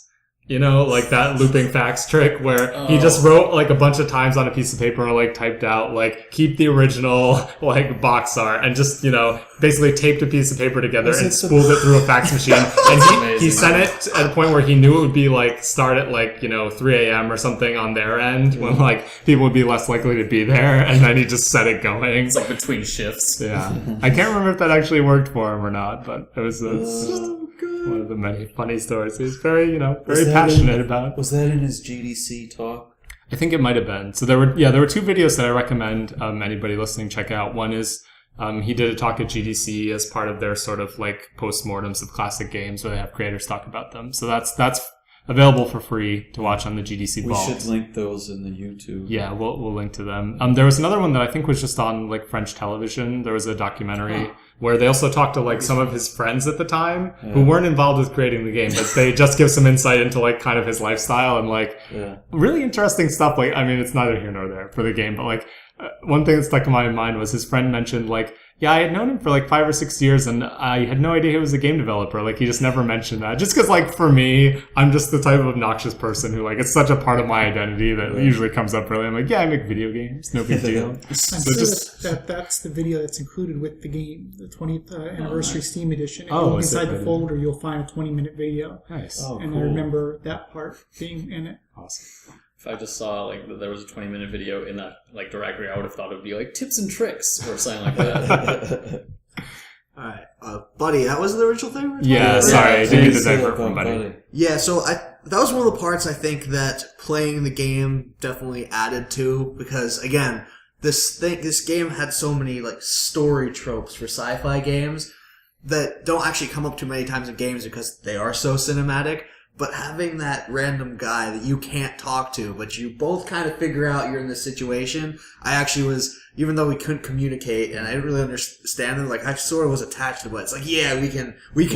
you know, like that looping fax trick where he just wrote like a bunch of times on a piece of paper and like typed out like keep the original like box art, and just, you know, basically taped a piece of paper together and spooled it through a fax machine. And he sent it at a point where he knew it would be like start at like, you know, 3 a.m. or something on their end, when like people would be less likely to be there, and then he just set it going. It's like between shifts. Yeah. I can't remember if that actually worked for him or not, but it was just one of the many funny stories. He was very, you know, very passionate about. Was that in his GDC talk? I think it might have been. So there were two videos that I recommend anybody listening check out. One is he did a talk at GDC as part of their sort of like postmortems of classic games, where they have creators talk about them. So that's available for free to watch on the GDC We Vault. should link those in the YouTube. Yeah, we'll link to them. There was another one that I think was just on like French television. There was a documentary where they also talked to like some of his friends at the time who weren't involved with creating the game, but they just give some insight into like kind of his lifestyle and like really interesting stuff. Like, I mean, it's neither here nor there for the game, but like one thing that stuck in my mind was his friend mentioned, like, yeah, I had known him for like 5 or 6 years, and I had no idea he was a game developer. Like, he just never mentioned that. Just because, like, for me, I'm just the type of obnoxious person who, like, it's such a part of my identity that usually comes up early. I'm like, yeah, I make video games. No big deal. I'm sure that's the video that's included with the game, the 20th anniversary Steam edition. If you look inside the folder, you'll find a 20-minute video. Nice. And I remember that part being in it. Awesome. If I just saw like that there was a 20-minute video in that like directory, I would have thought it would be like tips and tricks or something like that. All right, Buddy, that was the original thing? Yeah, sorry, I didn't mean to divert from Buddy. Yeah, so that was one of the parts I think that playing the game definitely added to, because again, this game had so many like story tropes for sci-fi games that don't actually come up too many times in games because they are so cinematic. But having that random guy that you can't talk to, but you both kind of figure out you're in this situation, I actually was, even though we couldn't communicate and I didn't really understand it, like I sort of was attached to it. It's like, yeah, we can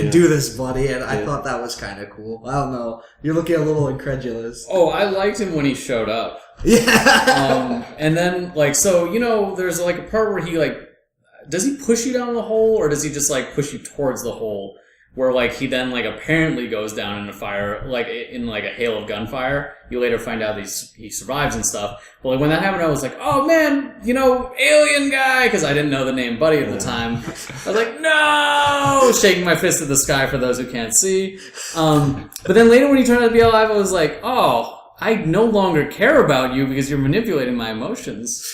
do this, buddy. And I thought that was kind of cool. I don't know. You're looking a little incredulous. Oh, I liked him when he showed up. Yeah. And then like, so, you know, there's like a part where he like, does he push you down the hole or does he just like push you towards the hole? Where, like, he then, like, apparently goes down in a fire, like, in, like, a hail of gunfire. You later find out he survives and stuff. But, like, when that happened, I was like, oh, man, you know, alien guy, because I didn't know the name Buddy at the time. I was like, no! Shaking my fist at the sky for those who can't see. But then later when he turned out to be alive, I was like, oh, I no longer care about you because you're manipulating my emotions.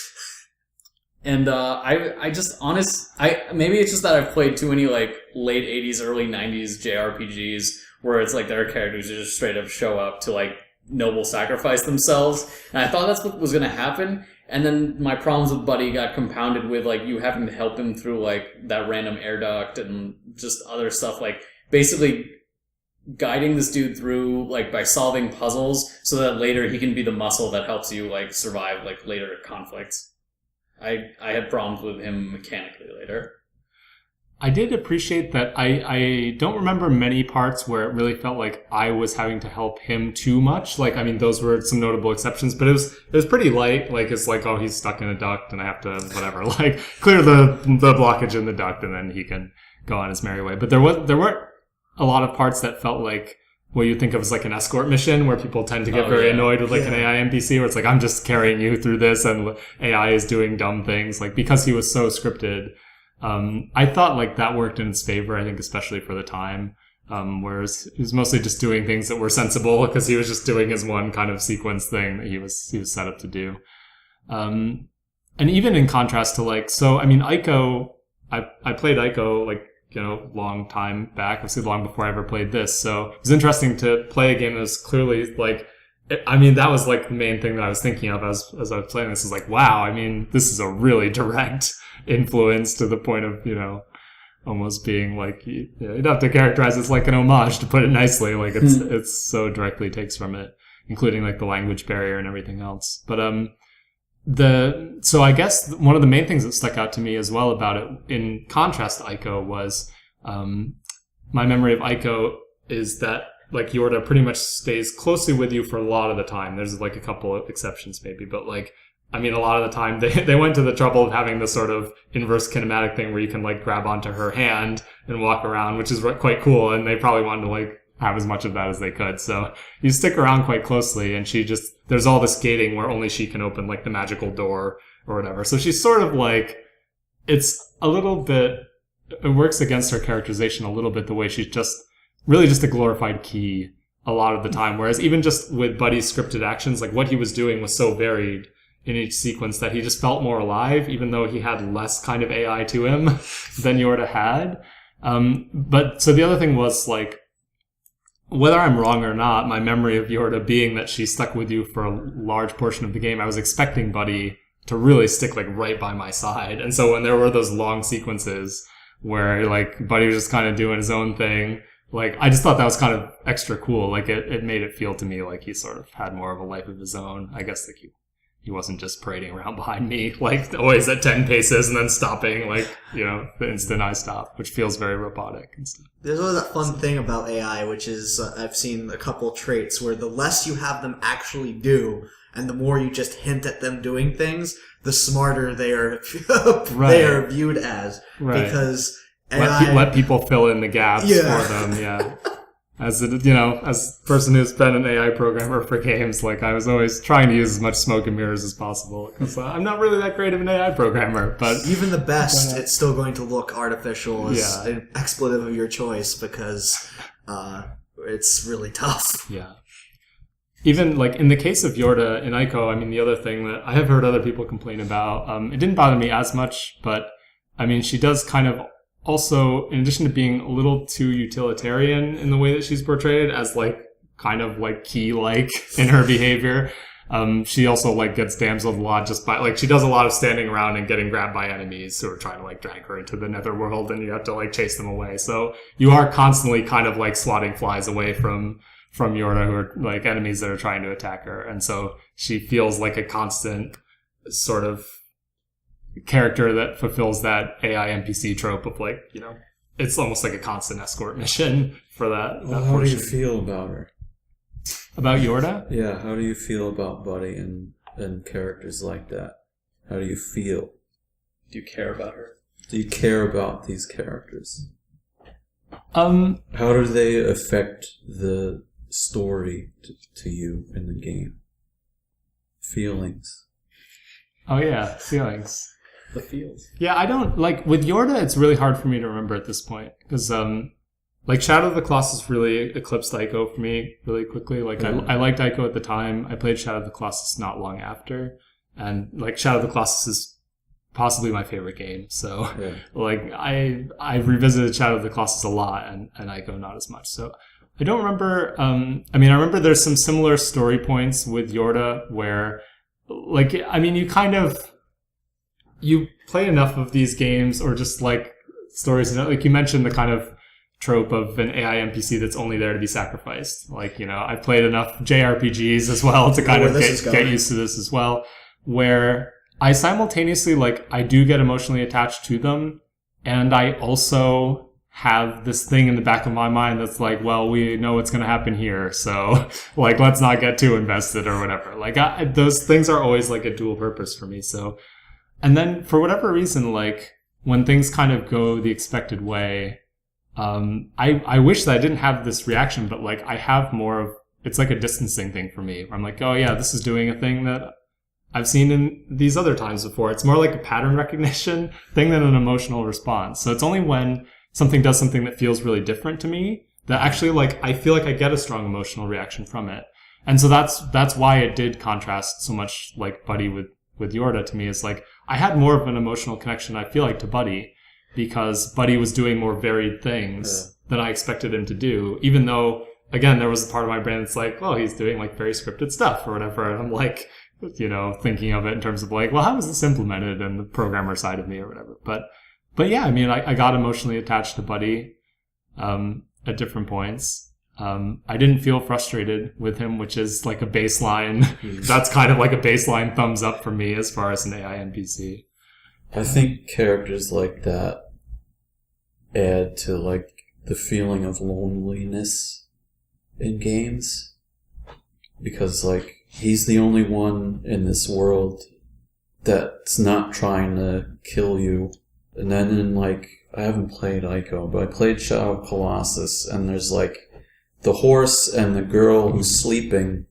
And maybe it's just that I've played too many like late 80s, early 90s JRPGs where it's like their characters just straight up show up to like noble sacrifice themselves. And I thought that's what was going to happen. And then my problems with Buddy got compounded with like you having to help him through like that random air duct and just other stuff, like basically guiding this dude through like by solving puzzles so that later he can be the muscle that helps you like survive like later conflicts. I had problems with him mechanically later. I did appreciate that. I don't remember many parts where it really felt like I was having to help him too much. Like, I mean, those were some notable exceptions, but it was pretty light. Like, it's like, oh, he's stuck in a duct and I have to, whatever, like, clear the blockage in the duct and then he can go on his merry way. But there weren't a lot of parts that felt like what you think of as like an escort mission where people tend to get very annoyed with like an AI NPC where it's like, I'm just carrying you through this and AI is doing dumb things. Like, because he was so scripted, I thought like that worked in his favor, I think, especially for the time. Whereas he was mostly just doing things that were sensible because he was just doing his one kind of sequence thing that he was set up to do. And even in contrast to like, so I mean, Ico, I played Ico like, you know, long time back, obviously long before I ever played this. So it was interesting to play a game that was clearly like, I mean, that was like the main thing that I was thinking of as I was playing this is like, wow, I mean, this is a really direct influence to the point of, you know, almost being like, you'd have to characterize it as like an homage to put it nicely. Like it's so directly takes from it, including like the language barrier and everything else. But, so I guess one of the main things that stuck out to me as well about it, in contrast to Ico, was my memory of Ico is that like Yorda pretty much stays closely with you for a lot of the time. There's like a couple of exceptions maybe, but like, I mean, a lot of the time they went to the trouble of having this sort of inverse kinematic thing where you can like grab onto her hand and walk around, which is quite cool. And they probably wanted to like have as much of that as they could. So you stick around quite closely and there's all this gating where only she can open like the magical door or whatever. So she's sort of like, it's a little bit, it works against her characterization a little bit the way she's just really just a glorified key a lot of the time. Whereas even just with Buddy's scripted actions, like what he was doing was so varied in each sequence that he just felt more alive, even though he had less kind of AI to him than Yorda had. But so the other thing was like, whether I'm wrong or not, my memory of Yorda being that she stuck with you for a large portion of the game, I was expecting Buddy to really stick like right by my side. And so when there were those long sequences where like Buddy was just kind of doing his own thing, like I just thought that was kind of extra cool. Like it made it feel to me like he sort of had more of a life of his own. I guess like he wasn't just parading around behind me, like always at 10 paces and then stopping, like, you know, the instant I stop, which feels very robotic and stuff. There's always that fun thing about AI, which is I've seen a couple traits where the less you have them actually do, and the more you just hint at them doing things, the smarter they are they are viewed as. Right. Because AI... let people fill in the gaps for them, yeah. As a person who's been an AI programmer for games, like I was always trying to use as much smoke and mirrors as possible because I'm not really that great of an AI programmer. But even the best, it's still going to look artificial as an expletive of your choice because it's really tough. Yeah. Even like in the case of Yorda and Aiko, I mean, the other thing that I have heard other people complain about, it didn't bother me as much, but I mean, she does kind of also, in addition to being a little too utilitarian in the way that she's portrayed as like kind of like key-like in her behavior, she also like gets damseled a lot just by like she does a lot of standing around and getting grabbed by enemies who are trying to like drag her into the netherworld, and you have to like chase them away. So you are constantly kind of like swatting flies away from Yorda, who are like enemies that are trying to attack her, and so she feels like a constant sort of character that fulfills that AI NPC trope of like, you know, it's almost like a constant escort mission for that. Well, how do you feel about her? About Yorda? Yeah, how do you feel about Buddy and characters like that? How do you feel? Do you care about her? Do you care about these characters? How do they affect the story to you in the game? Feelings. Oh yeah, feelings. The feels. Yeah, I don't like with Yorda. It's really hard for me to remember at this point because like Shadow of the Colossus really eclipsed Ico for me really quickly. Like I liked Ico at the time. I played Shadow of the Colossus not long after, and like Shadow of the Colossus is possibly my favorite game. So like I revisited Shadow of the Colossus a lot, and Ico not as much. So I don't remember. I mean, I remember there's some similar story points with Yorda where, like, I mean, you play enough of these games or just like stories, you know, like you mentioned the kind of trope of an AI NPC that's only there to be sacrificed. Like, you know, I've played enough JRPGs as well to kind of get used to this as well, where I simultaneously, like, I do get emotionally attached to them, and I also have this thing in the back of my mind that's like, well, we know what's going to happen here, so like, let's not get too invested or whatever. Like, those things are always like a dual purpose for me. So, and then for whatever reason, like when things kind of go the expected way, I wish that I didn't have this reaction, but like I have more of, it's like a distancing thing for me where I'm like, oh yeah, this is doing a thing that I've seen in these other times before. It's more like a pattern recognition thing than an emotional response. So it's only when something does something that feels really different to me that actually like I feel like I get a strong emotional reaction from it. And so that's why it did contrast so much like Buddy with Yorda to me. Is like I had more of an emotional connection, I feel like, to Buddy because Buddy was doing more varied things than I expected him to do, even though again there was a part of my brain that's like, well, he's doing like very scripted stuff or whatever, and I'm like, you know, thinking of it in terms of like, well, how is this implemented in the programmer side of me or whatever. But yeah, I mean, I got emotionally attached to Buddy at different points. I didn't feel frustrated with him, which is like a baseline. That's kind of like a baseline thumbs up for me as far as an AI NPC. I think characters like that add to like the feeling of loneliness in games because like he's the only one in this world that's not trying to kill you. And then in like, I haven't played Ico, but I played Shadow of Colossus, and there's like the horse and the girl who's sleeping,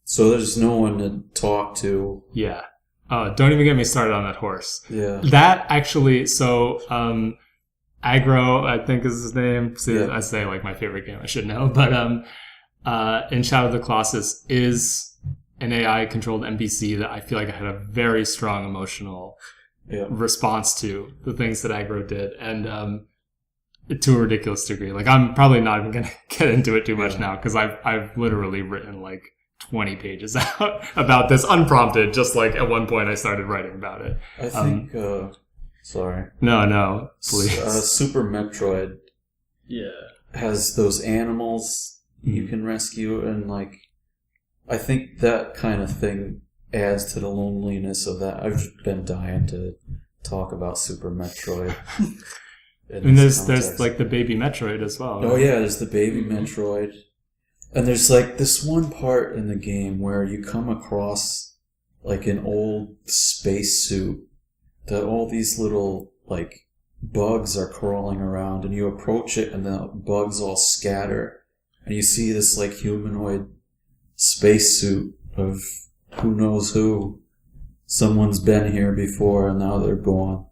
so there's no one to talk to. Yeah. Don't even get me started on that horse. Yeah. That actually, so Aggro, I think is his name. See, Yeah. I say like my favorite game, I should know. But in Shadow of the Colossus is an AI-controlled NPC that I feel like I had a very strong emotional response to the things that Aggro did. And to a ridiculous degree. Like, I'm probably not even going to get into it too much now because I've literally written like 20 pages out about this unprompted. Just like at one point I started writing about it. I think, sorry. No, please. Super Metroid has those animals you can rescue, and like, I think that kind of thing adds to the loneliness of that. I've been dying to talk about Super Metroid. And there's like the baby Metroid as well. Oh yeah, there's the baby Metroid. And there's like this one part in the game where you come across like an old spacesuit that all these little like bugs are crawling around, and you approach it and the bugs all scatter, and you see this like humanoid spacesuit of who knows who. Someone's been here before and now they're gone.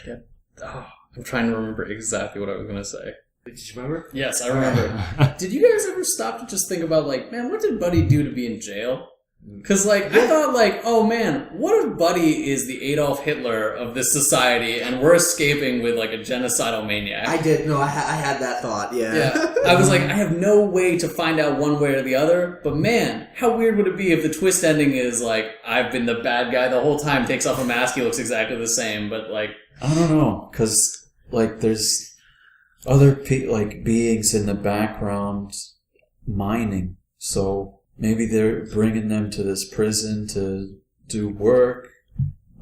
Yeah. Oh, I'm trying to remember exactly what I was going to say. Did you remember? Yes, I remember. Did you guys ever stop to just think about, like, man, what did Buddy do to be in jail? Because, like, I thought, like, oh, man, what if Buddy is the Adolf Hitler of this society and we're escaping with, like, a genocidal maniac? I did. No, I had that thought, Yeah. I was like, I have no way to find out one way or the other, but, man, how weird would it be if the twist ending is, like, I've been the bad guy the whole time, takes off a mask, he looks exactly the same, but, like... I don't know, because, like, there's other beings in the background mining, so... Maybe they're bringing them to this prison to do work.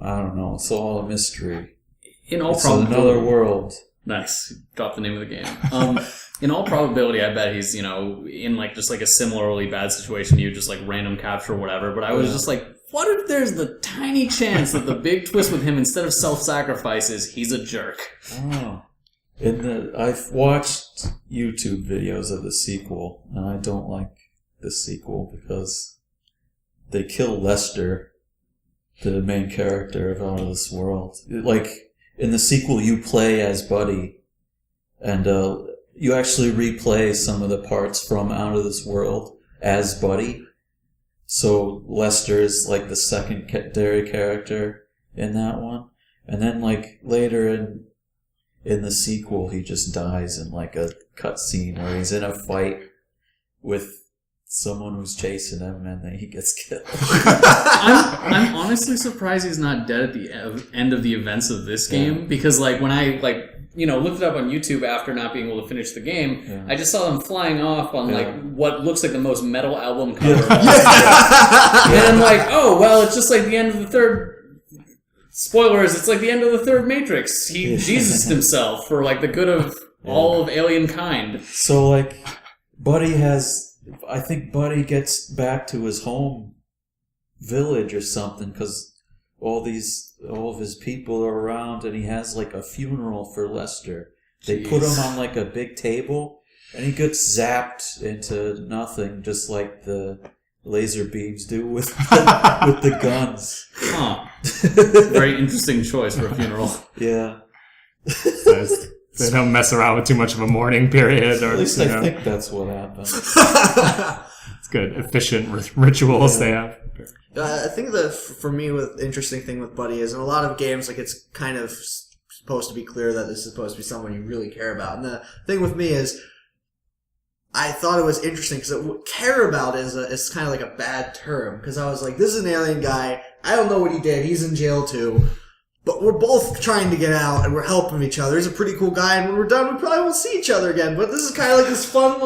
I don't know. It's all a mystery. It's another world. Nice. Drop the name of the game. In all probability, I bet he's, in like just like a similarly bad situation to you, just like random capture or whatever. But I was just like, what if there's the tiny chance that the big twist with him, instead of self-sacrifice, is he's a jerk? Oh. I've watched YouTube videos of the sequel, and I don't like the sequel because they kill Lester, the main character of Out of This World. Like, in the sequel you play as Buddy, and you actually replay some of the parts from Out of This World as Buddy. So Lester is like the secondary character in that one. And then like later in the sequel he just dies in like a cutscene where he's in a fight with someone who's chasing him, and then he gets killed. I'm honestly surprised he's not dead at the end of the events of this game, because like when I looked it up on YouTube after not being able to finish the game, I just saw them flying off on like what looks like the most metal album cover of all time. And I'm like, oh well, it's just like the end of the third. Spoilers! It's like the end of the third Matrix. He Jesus himself for like the good of all of alien kind. So like, I think Buddy gets back to his home village or something because all of his people are around, and he has like a funeral for Lester. They put him on like a big table, and he gets zapped into nothing, just like the laser beams do with the guns. Huh. Very interesting choice for a funeral. Yeah. They don't mess around with too much of a mourning period. Or, At least I think that's what happened. It's good. Efficient rituals they have. I think for me, the interesting thing with Buddy is in a lot of games, like it's kind of supposed to be clear that this is supposed to be someone you really care about. And the thing with me is, I thought it was interesting because care about is kind of like a bad term, because I was like, this is an alien guy. I don't know what he did. He's in jail too. But we're both trying to get out, and we're helping each other. He's a pretty cool guy, and when we're done, we probably won't see each other again. But this is kind of like this fun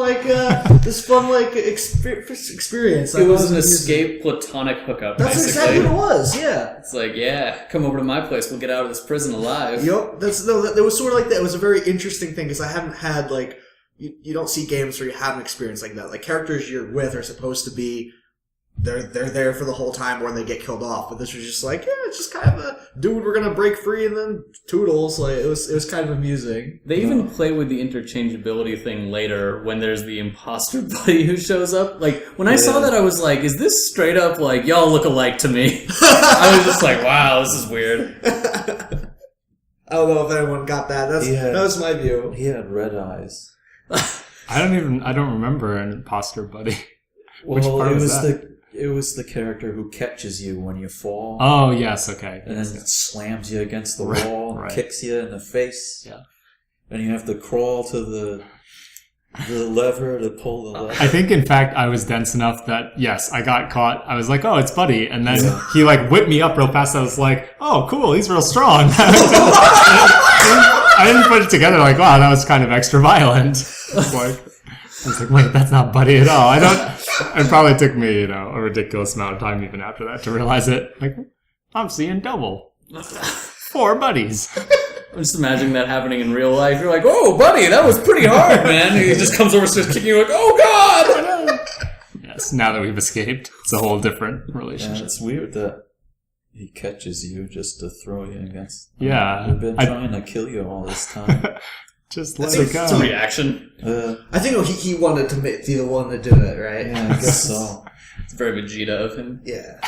experience. It was an escape platonic hookup. That's basically exactly what it was. Yeah. It's like, yeah, come over to my place. We'll get out of this prison alive. Yep. That was sort of like that. It was a very interesting thing because I haven't had like you don't see games where you have an experience like that. Like characters you're with are supposed to be. They're there for the whole time when they get killed off, but this was just like, yeah, it's just kind of a dude, we're gonna break free and then toodles. Like it was kind of amusing. They even play with the interchangeability thing later when there's the imposter buddy who shows up. Like when I saw that, I was like, is this straight up like y'all look alike to me? I was just like, wow, this is weird. I don't know if anyone got that. That was my view. He had red eyes. I don't remember an imposter buddy. Which Well, part it was was that? it was the character who catches you when you fall. Oh, yes, okay. And then slams you against the wall, right. kicks you in the face. Yeah. And you have to crawl to the lever to pull the lever. I think, in fact, I was dense enough that, yes, I got caught. I was like, oh, it's Buddy. And then he, like, whipped me up real fast. I was like, oh, cool, he's real strong. I didn't put it together like, wow, that was kind of extra violent. I was like, wait, that's not Buddy at all. I It probably took me, a ridiculous amount of time even after that to realize it. Like, I'm seeing double. 4 buddies. I'm just imagining that happening in real life. You're like, oh, buddy, that was pretty hard, man. And he just comes over, starts kicking you, like, oh, God! Yes, now that we've escaped, it's a whole different Yeah, relationship. it's weird that he catches you just to throw you against. Yeah. We've been trying to kill you all this time. Just let think it go. It's a reaction. I think he wanted to be the one to do it, right? Yeah, I guess so. It's very Vegeta of him. Yeah.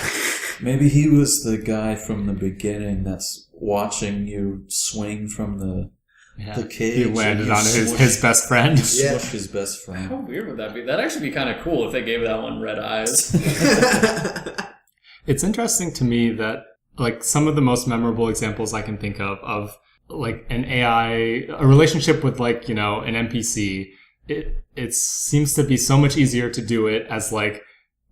Maybe he was the guy from the beginning that's watching you swing from the cage. He landed and on you his best friend. Yeah. Smush his best How friend. weird would that be? That'd actually be kind of cool if they gave that one red eyes. It's interesting to me that, like, some of the most memorable examples I can think of like an AI, a relationship with, like, an NPC, it seems to be so much easier to do it as, like,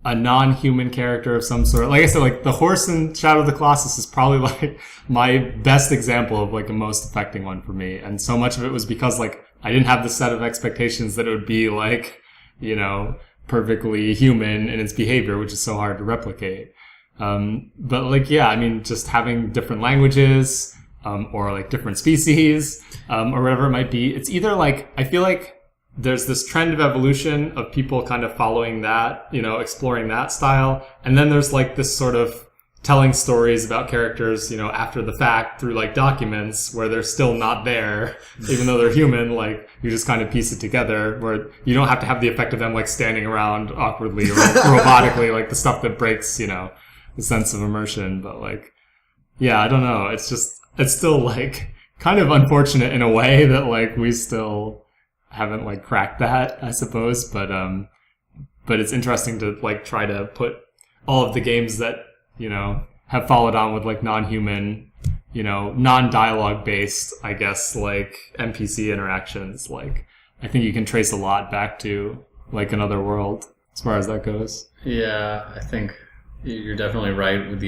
a non-human character of some sort. Like I said, like, the horse in Shadow of the Colossus is probably, like, my best example of, like, a most affecting one for me. And so much of it was because, like, I didn't have the set of expectations that it would be, like, perfectly human in its behavior, which is so hard to replicate. But, like, yeah, I mean, just having different languages, or, like, different species, or whatever it might be. It's either, like, I feel like there's this trend of evolution of people kind of following that, exploring that style. And then there's, like, this sort of telling stories about characters, after the fact through, like, documents where they're still not there, even though they're human. Like, you just kind of piece it together where you don't have to have the effect of them, like, standing around awkwardly or robotically, like the stuff that breaks, the sense of immersion. But, like, yeah, I don't know. It's still, like, kind of unfortunate in a way that, like, we still haven't, like, cracked that, I suppose. But it's interesting to, like, try to put all of the games that, have followed on with, like, non-human, non-dialogue based, I guess, like, NPC interactions. Like, I think you can trace a lot back to, like, Another World as far as that goes. Yeah, I think you're definitely right with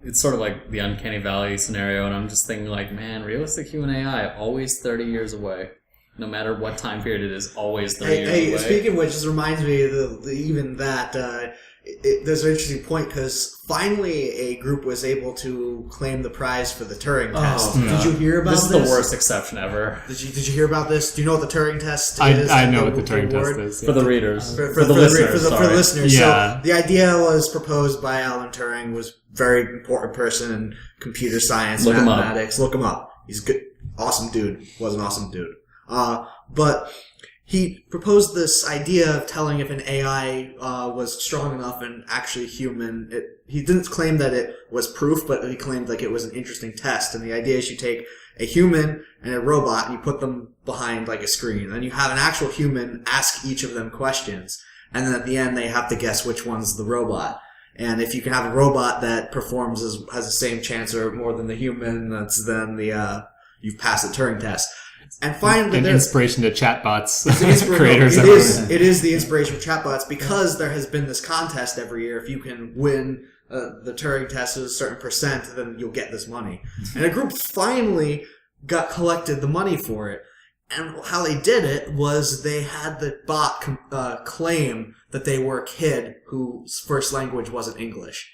it's sort of like the Uncanny Valley scenario, and I'm just thinking, like, man, realistic human AI, always 30 years away. No matter what time period it is, always 30 years away. Speaking of which, this reminds me of there's an interesting point, because finally a group was able to claim the prize for the Turing test. God. Did you hear about this? This is the worst exception ever. Did you hear about this? Do you know what the Turing test is? I know what the Turing test is. For the readers. For the listeners. Yeah. So the idea was proposed by Alan Turing, was a very important person in computer science, mathematics. Look him up. He's good, awesome dude. Was an awesome dude. But he proposed this idea of telling if an AI was strong enough and actually human. He didn't claim that it was proof, but he claimed like it was an interesting test. And the idea is you take a human and a robot and you put them behind like a screen. And you have an actual human ask each of them questions. And then at the end they have to guess which one's the robot. And if you can have a robot that performs has the same chance or more than the human, then you've passed the Turing test. And finally, an inspiration to chatbots creators. creators. It is the inspiration for chatbots, because there has been this contest every year. If you can win the Turing test to a certain percent, then you'll get this money. And a group finally collected the money for it. And how they did it was they had the bot claim that they were a kid whose first language wasn't English,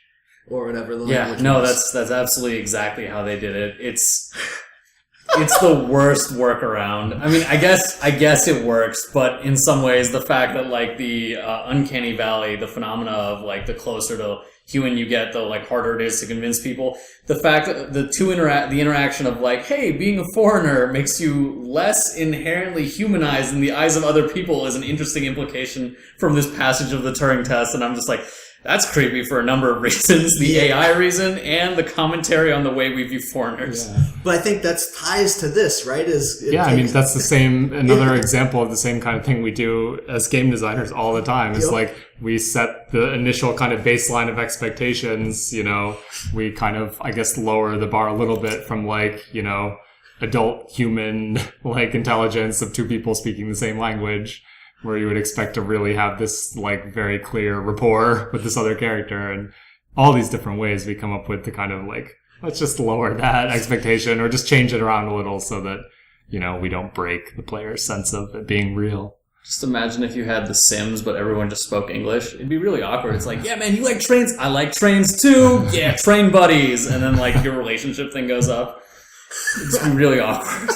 or whatever the language was. That's absolutely exactly how they did it. It's the worst workaround. I mean, I guess it works, but in some ways, the fact that, like, the Uncanny Valley, the phenomena of, like, the closer to human you get, the, like, harder it is to convince people. The fact that the interaction of, like, hey, being a foreigner makes you less inherently humanized in the eyes of other people is an interesting implication from this passage of the Turing test, and I'm just like, that's creepy for a number of reasons. The AI reason and the commentary on the way we view foreigners. Yeah. But I think that's ties to this, right? That's the same, another example of the same kind of thing we do as game designers all the time. It's like we set the initial kind of baseline of expectations, we kind of, I guess, lower the bar a little bit from, like, adult human, like, intelligence of two people speaking the same language, where you would expect to really have this, like, very clear rapport with this other character, and all these different ways we come up with to kind of, like, let's just lower that expectation or just change it around a little so that, we don't break the player's sense of it being real. Just imagine if you had The Sims, but everyone just spoke English. It'd be really awkward. It's like, yeah, man, you like trains? I like trains too. Yeah, train buddies. And then like your relationship thing goes up. It's really awkward.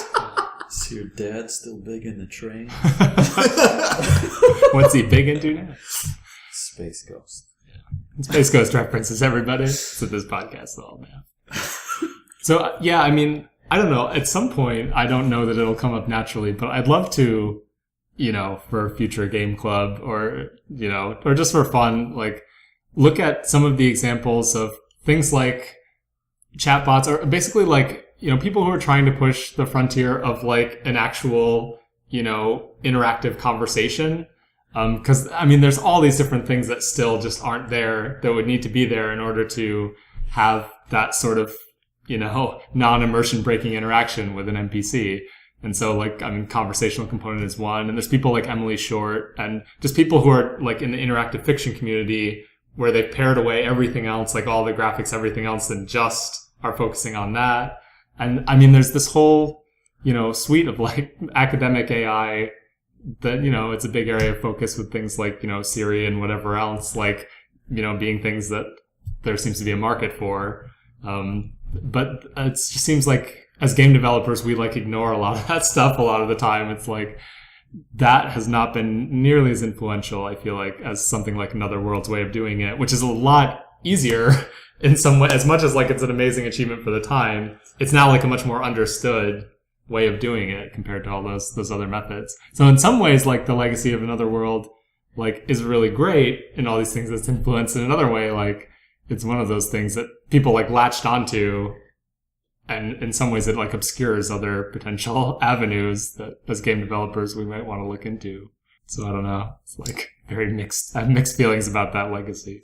Is your dad still big in the train? What's he big into now? Space Ghost. Space Ghost references, everybody. It's what this podcast is all about. So, yeah, I mean, I don't know. At some point, I don't know that it'll come up naturally, but I'd love to, for a future game club or just for fun, like, look at some of the examples of things like chatbots or basically like, people who are trying to push the frontier of like an actual, interactive conversation. Cause I mean, there's all these different things that still just aren't there that would need to be there in order to have that sort of, non-immersion breaking interaction with an NPC. And so like, I mean, conversational component is one, and there's people like Emily Short and just people who are like in the interactive fiction community where they've pared away everything else, like all the graphics, everything else, and just are focusing on that. And I mean, there's this whole, suite of like academic AI that, it's a big area of focus with things like, Siri and whatever else, like, being things that there seems to be a market for. But it just seems like as game developers, we like ignore a lot of that stuff a lot of the time. It's like that has not been nearly as influential, I feel like, as something like Another World's way of doing it, which is a lot easier in some way. As much as like it's an amazing achievement for the time, it's now like a much more understood way of doing it compared to all those other methods. So in some ways, like the legacy of Another World, like is really great in all these things that's influenced. In another way, like it's one of those things that people like latched onto, and in some ways it like obscures other potential avenues that as game developers we might want to look into. So I don't know. It's like very mixed. I have mixed feelings about that legacy.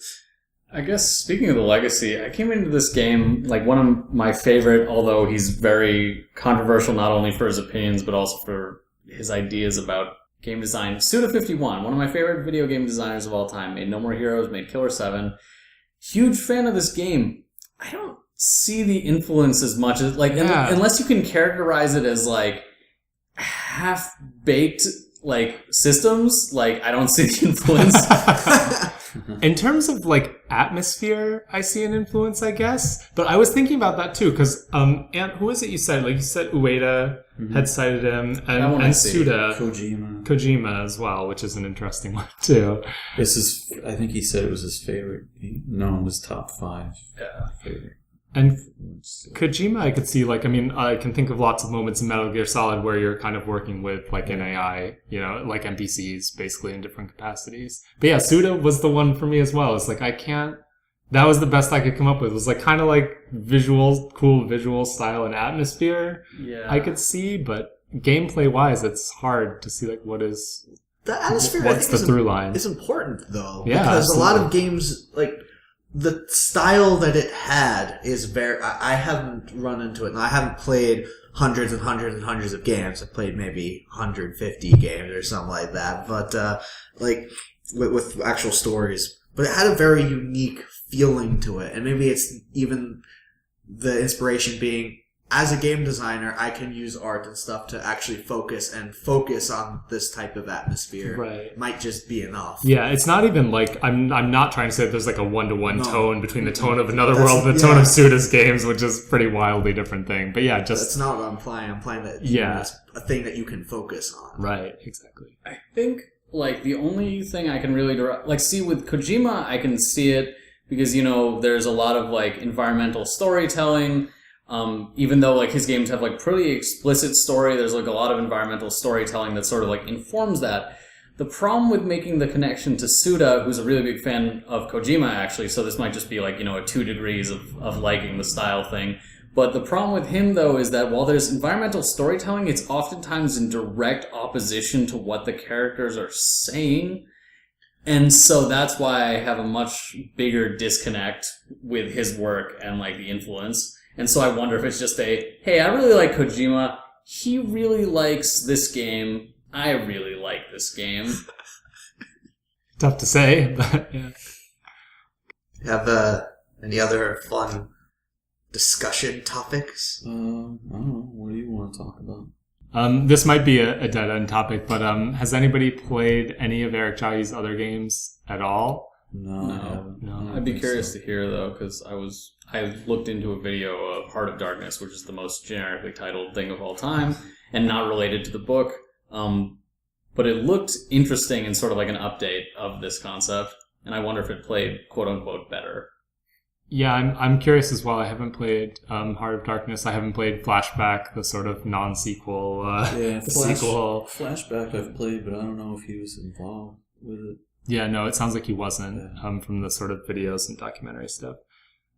I guess speaking of the legacy, I came into this game like one of my favorite, although he's very controversial not only for his opinions but also for his ideas about game design. Suda51, one of my favorite video game designers of all time, made No More Heroes, made Killer 7. Huge fan of this game. I don't see the influence as much as like unless you can characterize it as like half-baked like systems, like I don't see the influence. In terms of like atmosphere, I see an influence, I guess. But I was thinking about that too, because who is it you said? Like you said, Ueda had cited him, and Suda, Kojima as well, which is an interesting one too. I think he said it was his favorite. It was top 5. Yeah, favorite. And Kojima, I could see, like, I mean, I can think of lots of moments in Metal Gear Solid where you're kind of working with, like, an AI, like NPCs, basically, in different capacities. But yeah, Suda was the one for me as well. It's like, that was the best I could come up with. It was, like, kind of like cool visual style and atmosphere. Yeah. I could see, but gameplay-wise, it's hard to see, like, what's the atmosphere, the through line. It's important, though. Yeah, because absolutely. A lot of games, like, the style that it had is very... I haven't run into it, and I haven't played hundreds and hundreds and hundreds of games. I've played maybe 150 games or something like that, but like with actual stories. But it had a very unique feeling to it, and maybe it's even the inspiration being, as a game designer, I can use art and stuff to actually focus on this type of atmosphere. Right. Might just be enough. Yeah, it's not even like I'm not trying to say that there's like a one-to-one tone between the tone of Another World and the tone of Suda's games, which is a pretty wildly different thing. But yeah, that's not what I'm playing. I'm playing that. It's a thing that you can focus on. Right. Exactly. I think like the only thing I can really see with Kojima, I can see it because there's a lot of like environmental storytelling. Even though like his games have like pretty explicit story, there's like a lot of environmental storytelling that sort of like informs that. The problem with making the connection to Suda, who's a really big fan of Kojima actually, so this might just be like, a 2 degrees of liking the style thing. But the problem with him though is that while there's environmental storytelling, it's oftentimes in direct opposition to what the characters are saying. And so that's why I have a much bigger disconnect with his work and like the influence. And so I wonder if it's just hey, I really like Kojima. He really likes this game. I really like this game. Tough to say, but yeah. Have any other fun discussion topics? I don't know. What do you want to talk about? This might be a dead-end topic, but has anybody played any of Eric Chahi's other games at all? No. I'd be curious to hear though, because I looked into a video of Heart of Darkness, which is the most generically titled thing of all time, and not related to the book. But it looked interesting and sort of like an update of this concept, and I wonder if it played quote unquote better. Yeah, I'm curious as well. I haven't played Heart of Darkness. I haven't played Flashback, the sort of non-sequel sequel. Flashback I've played, but I don't know if he was involved with it. Yeah, no, it sounds like he wasn't from the sort of videos and documentary stuff.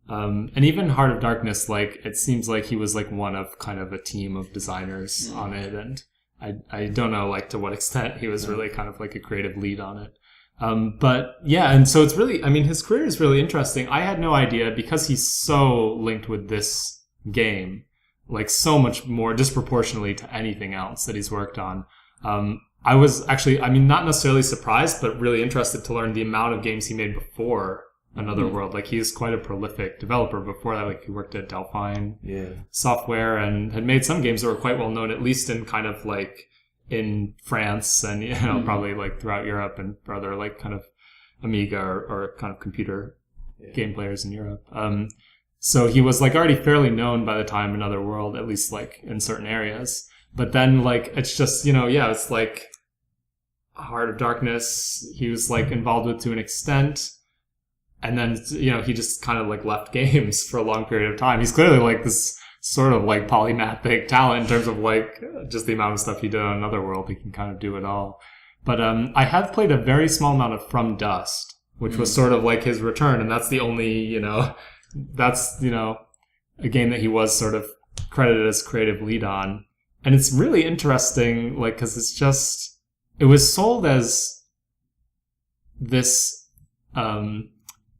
And even Heart of Darkness, like, it seems like he was like one of kind of a team of designers on it, and I don't know like to what extent he was really kind of like a creative lead on it. But yeah, and so it's really, I mean, his career is really interesting. I had no idea, because he's so linked with this game, like so much more disproportionately to anything else that he's worked on. I was actually, I mean, not necessarily surprised, but really interested to learn the amount of games he made before Another World. Like, he's quite a prolific developer. Before that, like, he worked at Delphine Software and had made some games that were quite well known, at least in kind of like in France and, you know, probably like throughout Europe and for other like kind of Amiga or kind of computer game players in Europe. So he was like already fairly known by the time Another World, at least like in certain areas. But then like, it's just, you know, yeah, it's like Heart of Darkness, he was like involved with to an extent. And then, you know, he just kind of like left games for a long period of time. He's clearly like this sort of like polymathic talent in terms of like just the amount of stuff he did on Another World. He can kind of do it all. But I have played a very small amount of From Dust, which was sort of like his return. And that's the only, you know, that's, you know, a game that he was sort of credited as creative lead on. And it's really interesting, like, because it's just, it was sold as this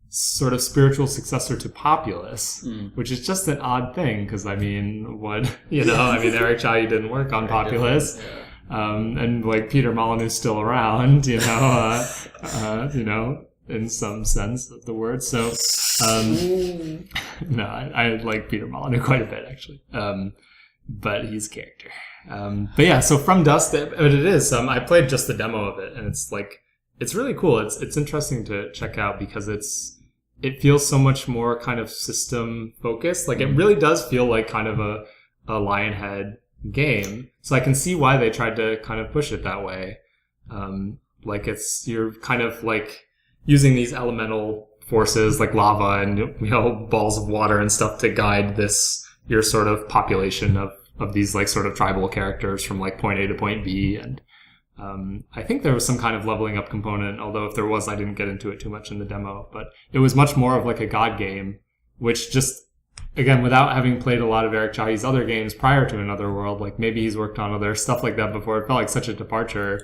sort of spiritual successor to Populous, which is just an odd thing, because, I mean, what, you know, I mean, Eric Chahi didn't work on Populous, and, like, Peter Molyneux's still around, you know, in some sense of the word, so, no, I like Peter Molyneux quite a bit, actually, but he's a character. But yeah, so From Dust, but it is, I played just the demo of it, and it's like, it's really cool. It's interesting to check out because it feels so much more kind of system focused. Like, it really does feel like kind of a Lionhead game. So I can see why they tried to kind of push it that way. Like, you're kind of like using these elemental forces like lava and, you know, balls of water and stuff to guide your sort of population of these like sort of tribal characters from like point A to point B. And I think there was some kind of leveling up component, although if there was, I didn't get into it too much in the demo. But it was much more of like a God game, which just, again, without having played a lot of Eric Chahi's other games prior to Another World, like maybe he's worked on other stuff like that before. It felt like such a departure.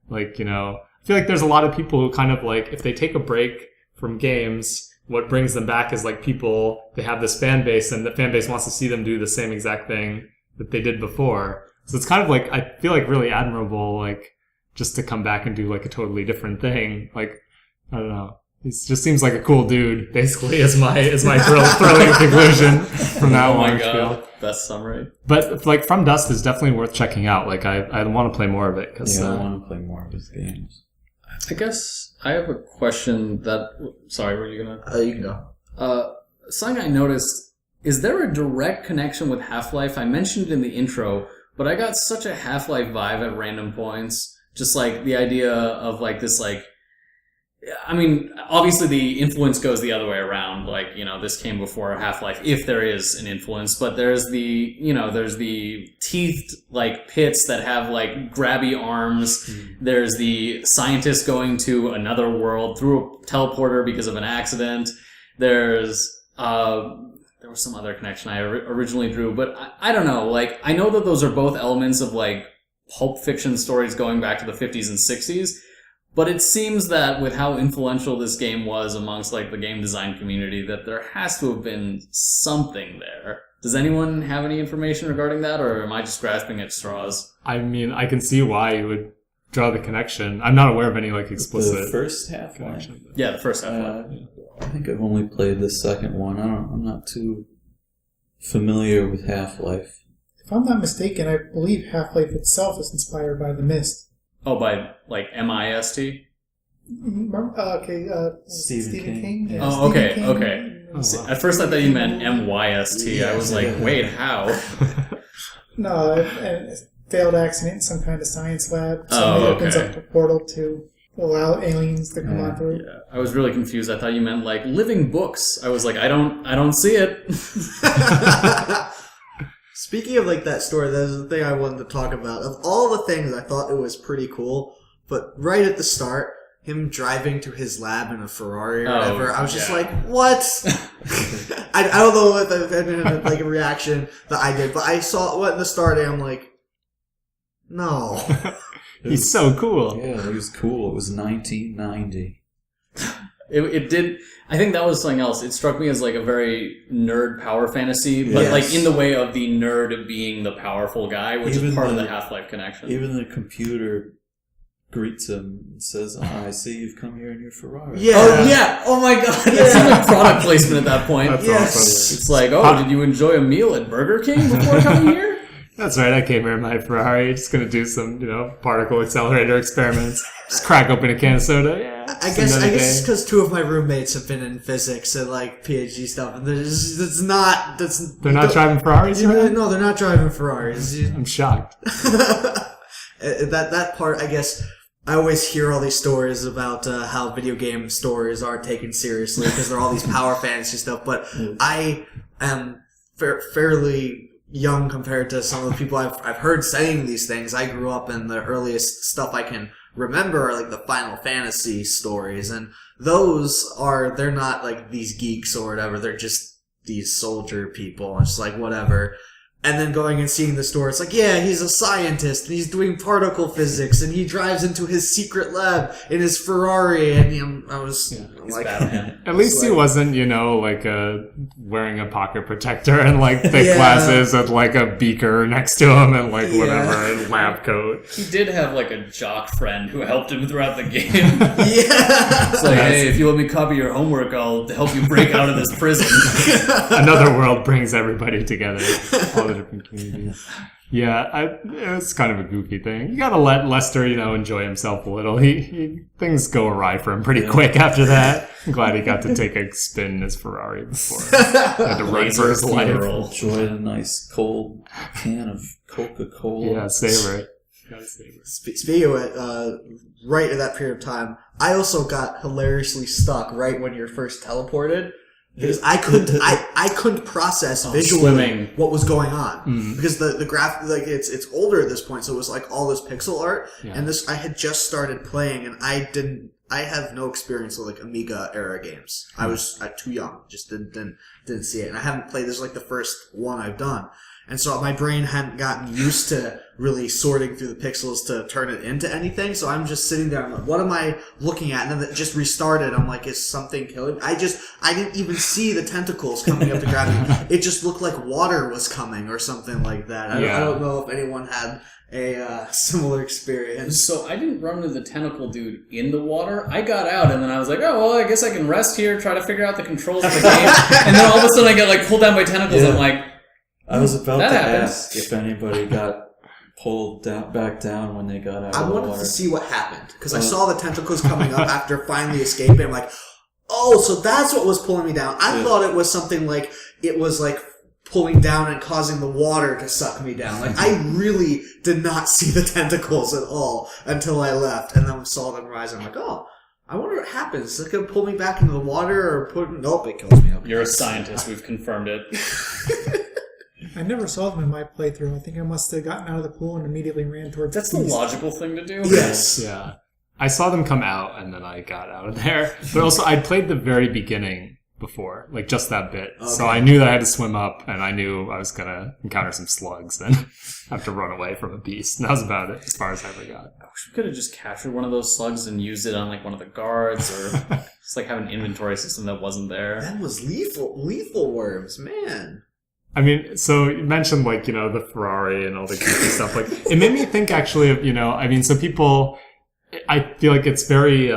Like, you know, I feel like there's a lot of people who kind of like, if they take a break from games, what brings them back is like people, they have this fan base and the fan base wants to see them do the same exact thing that they did before. So it's kind of like, I feel like really admirable, like, just to come back and do like a totally different thing. Like, I don't know. He just seems like a cool dude, basically, is my thrilling conclusion from that one. Oh my god, best summary. But like From Dust is definitely worth checking out. Like, I want to play more of it. Cause, I want to play more of his games. I guess I have a question that... Sorry, were you gonna... You can go. Something I noticed, is there a direct connection with Half-Life? I mentioned it in the intro, but I got such a Half-Life vibe at random points. Just like the idea of like this, like, I mean, obviously the influence goes the other way around. Like, you know, this came before Half-Life, if there is an influence, but there's the, you know, there's the teethed like pits that have like grabby arms. There's the scientist going to another world through a teleporter because of an accident. There was some other connection I originally drew, but I don't know. Like, I know that those are both elements of like pulp fiction stories going back to the 50s and 60s, but it seems that with how influential this game was amongst like the game design community, that there has to have been something there. Does anyone have any information regarding that, or am I just grasping at straws? I mean, I can see why you would draw the connection. I'm not aware of any like explicit... The first Half-Life? Yeah, the first Half-Life. I think I've only played the second one. I'm not too familiar with Half-Life. If I'm not mistaken, I believe Half-Life itself is inspired by The Mist. Oh, by like MIST? Stephen King. King? Yeah. Oh, okay, King. okay. At first I thought you meant MYST. I was like, wait, how? No, a failed accident in some kind of science lab. Oh, Somebody opens okay. up a portal to allow aliens to come on through. Yeah, I was really confused. I thought you meant like living books. I was like, I don't see it. Speaking of like that story, there's the thing I wanted to talk about. Of all the things, I thought it was pretty cool, but right at the start, him driving to his lab in a Ferrari or whatever, I was just like, what? I don't know if that like a reaction that I did, but I saw what in the start and I'm like, no. He's so cool. Yeah, it was cool. It was 1990. It did. I think that was something else. It struck me as like a very nerd power fantasy, but Yes. like in the way of the nerd being the powerful guy, which Even is part of the- the Half-Life connection. Even the computer greets him and says, I see you've come here in your Ferrari. Yeah. Oh yeah! Oh my god! That seemed like product placement at that point. That's Yes. awesome. It's like, oh, did you enjoy a meal at Burger King before coming here? That's right, I came here in my Ferrari, just gonna do some, particle accelerator experiments. Just crack open a can of soda, yeah. I just another guess day. because two of my roommates have been in physics and like PhD stuff, and that's not They're not driving Ferraris, right? No, they're not driving Ferraris. I'm shocked. that part, I guess, I always hear all these stories about how video game stories aren't taken seriously because they're all these power fantasy stuff. But I am fairly young compared to some of the people I've heard saying these things. I grew up in the earliest stuff I can remember are like the Final Fantasy stories, and they're not like these geeks or whatever. They're just these soldier people. And it's like whatever. And then going and seeing the story, it's like, yeah, he's a scientist, and he's doing particle physics, and he drives into his secret lab in his Ferrari, and I was like, Batman. At least he wasn't, wearing a pocket protector and like thick Yeah. glasses with like a beaker next to him and like whatever, and lab coat. He did have like a jock friend who helped him throughout the game. yeah. It's like, hey, if you let me copy your homework, I'll help you break out of this prison. Another world brings everybody together, all the different communities. Yeah, it's kind of a goofy thing. You gotta let Lester, enjoy himself a little. He things go awry for him pretty quick after that. I'm glad he got to take a spin in his Ferrari before he had to run for his life. Enjoyed a nice cold can of Coca-Cola. Yeah, savor it. Gotta savor it. Speaking of it, right at that period of time, I also got hilariously stuck right when you're first teleported. Because I couldn't process visually swimming. what was going on because the graph it's older at this point, so it was like all this pixel art, and I had just started playing, and I have no experience with like Amiga era games. I was too young, just didn't see it, and I haven't played this like the first one I've done. And so my brain hadn't gotten used to really sorting through the pixels to turn it into anything. So I'm just sitting there. I'm like, what am I looking at? And then it just restarted. I'm like, is something killing me? I didn't even see the tentacles coming up to grab me. It just looked like water was coming or something like that. I don't know if anyone had a similar experience. So I didn't run into the tentacle dude in the water. I got out and then I was like, oh, well, I guess I can rest here, try to figure out the controls of the game. And then all of a sudden I get like pulled down by tentacles. Yeah. I'm like, I was about That to happens. ask if anybody got pulled back down when they got out I of the wanted water. to see what happened because I saw the tentacles coming up after finally escaping. I'm like, oh, so that's what was pulling me down. I thought it was something like it was like pulling down and causing the water to suck me down. Like I really did not see the tentacles at all until I left, and then saw them rise. I'm like, oh, I wonder what happens. Is it gonna pull me back into the water or nope, it kills me. you're a scientist. We've confirmed it. I never saw them in my playthrough. I think I must have gotten out of the pool and immediately ran towards That's the the beast. logical thing to do. Yes. Yeah. I saw them come out and then I got out of there. But also I'd played the very beginning before, like just that bit. Okay. So I knew that I had to swim up and I knew I was going to encounter some slugs and have to run away from a beast. And that was about it as far as I ever got. I wish we could have just captured one of those slugs and used it on like one of the guards or just like have an inventory system that wasn't there. That was lethal worms, man. I mean, so you mentioned like, the Ferrari and all the goofy stuff. Like it made me think actually of, so people, I feel like it's very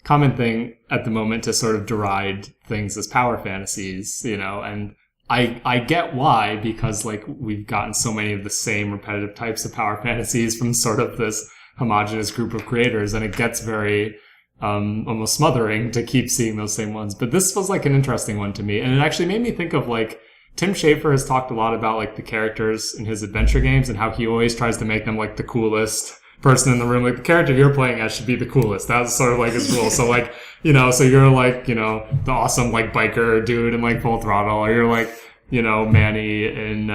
common thing at the moment to sort of deride things as power fantasies, and I get why, because like we've gotten so many of the same repetitive types of power fantasies from sort of this homogenous group of creators, and it gets very almost smothering to keep seeing those same ones. But this was like an interesting one to me, and it actually made me think of like Tim Schafer has talked a lot about like the characters in his adventure games and how he always tries to make them like the coolest person in the room. Like the character you're playing as should be the coolest. That's sort of like his rule. So like, you know, so you're like, you know, the awesome like biker dude in like Full Throttle, or you're like, you know, Manny in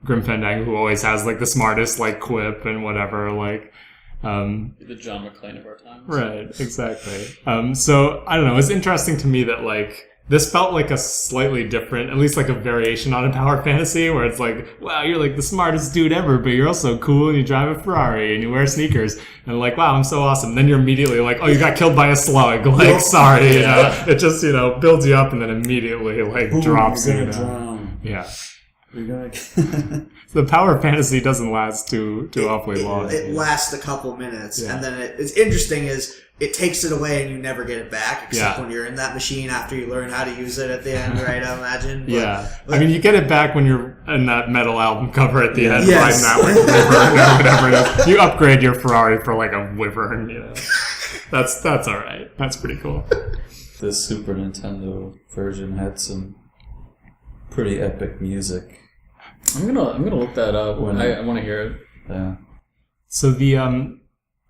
Grim Fandango, who always has like the smartest like quip and whatever, like the John McClane of our times. Right, exactly. So I don't know, it's interesting to me that like this felt like a slightly different, at least like a variation on a power fantasy, where it's like, wow, you're like the smartest dude ever, but you're also cool and you drive a Ferrari and you wear sneakers, and like, wow, I'm so awesome. Then you're immediately like, oh, you got killed by a slug, like, sorry, you know. It just, you know, builds you up and then immediately like drops you. Drown. Yeah. You're gonna. The power fantasy doesn't last too awfully long. It lasts a couple minutes, Yeah. and then it's interesting is it takes it away and you never get it back, except Yeah. when you're in that machine after you learn how to use it at the end, right? I imagine. But, Yeah. but- I mean, you get it back when you're in that metal album cover at the end, Yes. riding that like wyvern or whatever it is. You upgrade your Ferrari for like a wyvern, you know. That's all right. That's pretty cool. The Super Nintendo version had some pretty epic music. I'm gonna look that up. When- I want to hear it. Yeah. So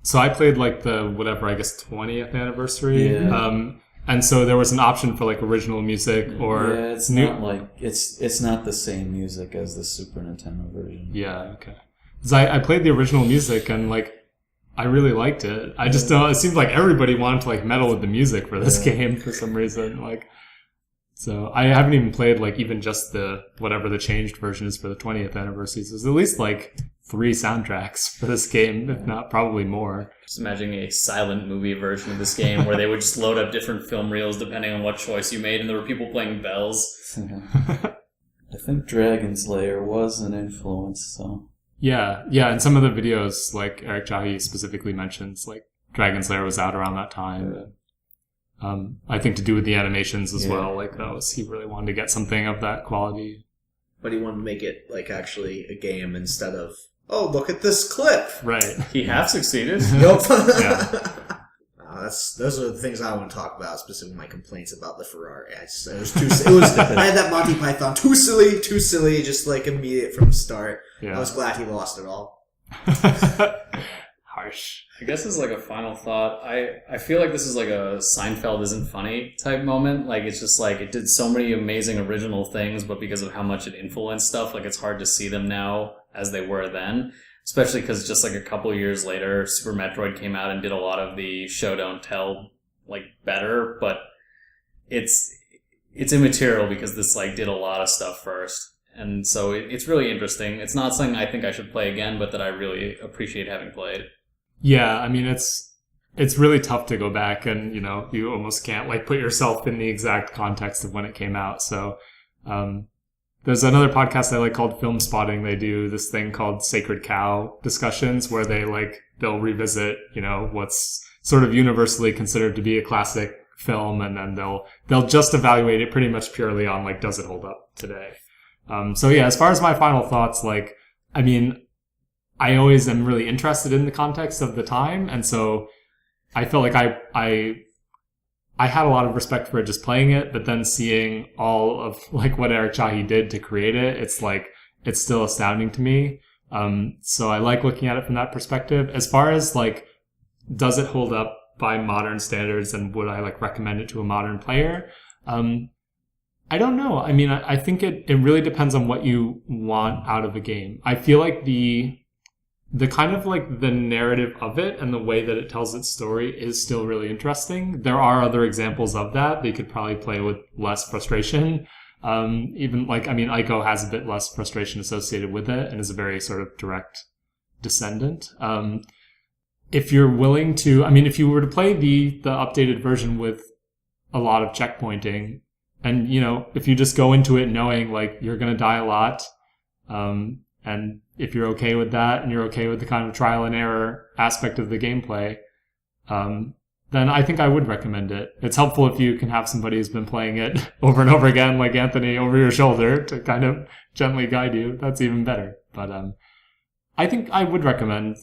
so I played like the whatever, I guess 20th anniversary. Yeah. And so there was an option for like original music or Yeah, it's not like it's not the same music as the Super Nintendo version. Yeah, okay. 'Cause I played the original music and like I really liked it. I just don't. It seemed like everybody wanted to like meddle with the music for this game for some reason. Like, so I haven't even played like even just the whatever the changed version is for the 20th anniversary. So there's at least like 3 soundtracks for this game, if not probably more. Just imagining a silent movie version of this game where they would just load up different film reels depending on what choice you made, and there were people playing bells. I think Dragon's Lair was an influence, so. Yeah, and some of the videos like Eric Jahi specifically mentions like Dragon's Lair was out around that time. I think to do with the animations as well. Like he really wanted to get something of that quality. But he wanted to make it like actually a game instead of, oh, look at this clip. Right. He half succeeded. Nope. Yeah. Those are the things I want to talk about, specifically my complaints about the Ferrari. I had that Monty Python, too silly, just like immediate from the start. Yeah. I was glad he lost it all. Harsh. I guess as like a final thought, I feel like this is like a Seinfeld isn't funny type moment. Like it's just like it did so many amazing original things, but because of how much it influenced stuff, like it's hard to see them now as they were then. Especially because just like a couple of years later, Super Metroid came out and did a lot of the show don't tell like better, but it's immaterial because this like did a lot of stuff first. And so it's really interesting. It's not something I think I should play again, but that I really appreciate having played. Yeah, I mean it's really tough to go back and, you know, you almost can't like put yourself in the exact context of when it came out. So there's another podcast I like called Film Spotting. They do this thing called Sacred Cow discussions where they'll revisit, you know, what's sort of universally considered to be a classic film, and then they'll just evaluate it pretty much purely on like, does it hold up today? So yeah, as far as my final thoughts, like, I mean, I always am really interested in the context of the time, and so I felt like I had a lot of respect for it just playing it, but then seeing all of like what Eric Chahi did to create it, it's like it's still astounding to me. So I like looking at it from that perspective. As far as like, does it hold up by modern standards, and would I like recommend it to a modern player? I don't know. I mean, I think it really depends on what you want out of a game. I feel like the kind of like the narrative of it and the way that it tells its story is still really interesting. There are other examples of that you could probably play with less frustration. Even like, I mean, Ico has a bit less frustration associated with it and is a very sort of direct descendant. If you're willing to, I mean, if you were to play the updated version with a lot of checkpointing, and, you know, if you just go into it knowing like you're going to die a lot, and if you're okay with that and you're okay with the kind of trial and error aspect of the gameplay, then then I think I would recommend it. It's helpful if you can have somebody who's been playing it over and over again, like Anthony, over your shoulder to kind of gently guide you. That's even better. But I think I would recommend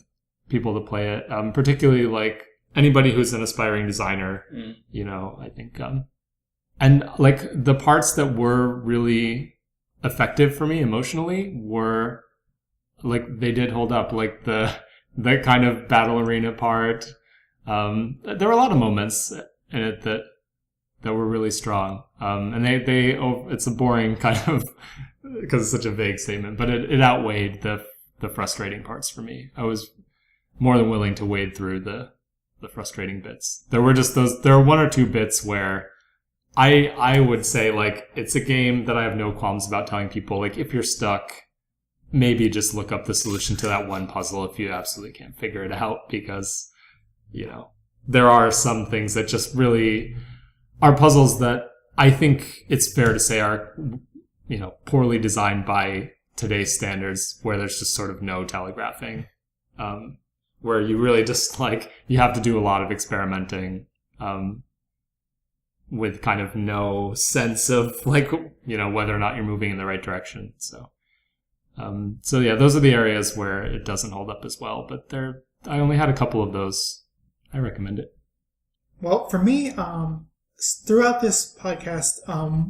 people to play it, particularly like anybody who's an aspiring designer. You know, I think, and like the parts that were really effective for me emotionally were like they did hold up, like the kind of battle arena part. There were a lot of moments in it that were really strong. And it's a boring kind of, because it's such a vague statement, but it outweighed the frustrating parts for me. I was more than willing to wade through the frustrating bits. There were one or two bits where I would say, like, it's a game that I have no qualms about telling people, like, if you're stuck, maybe just look up the solution to that one puzzle if you absolutely can't figure it out, because, you know, there are some things that just really are puzzles that I think it's fair to say are, you know, poorly designed by today's standards, where there's just sort of no telegraphing, where you really just, like, you have to do a lot of experimenting, with kind of no sense of, like, you know, whether or not you're moving in the right direction. So yeah, those are the areas where it doesn't hold up as well, but I only had a couple of those. I recommend it. Well, for me, throughout this podcast,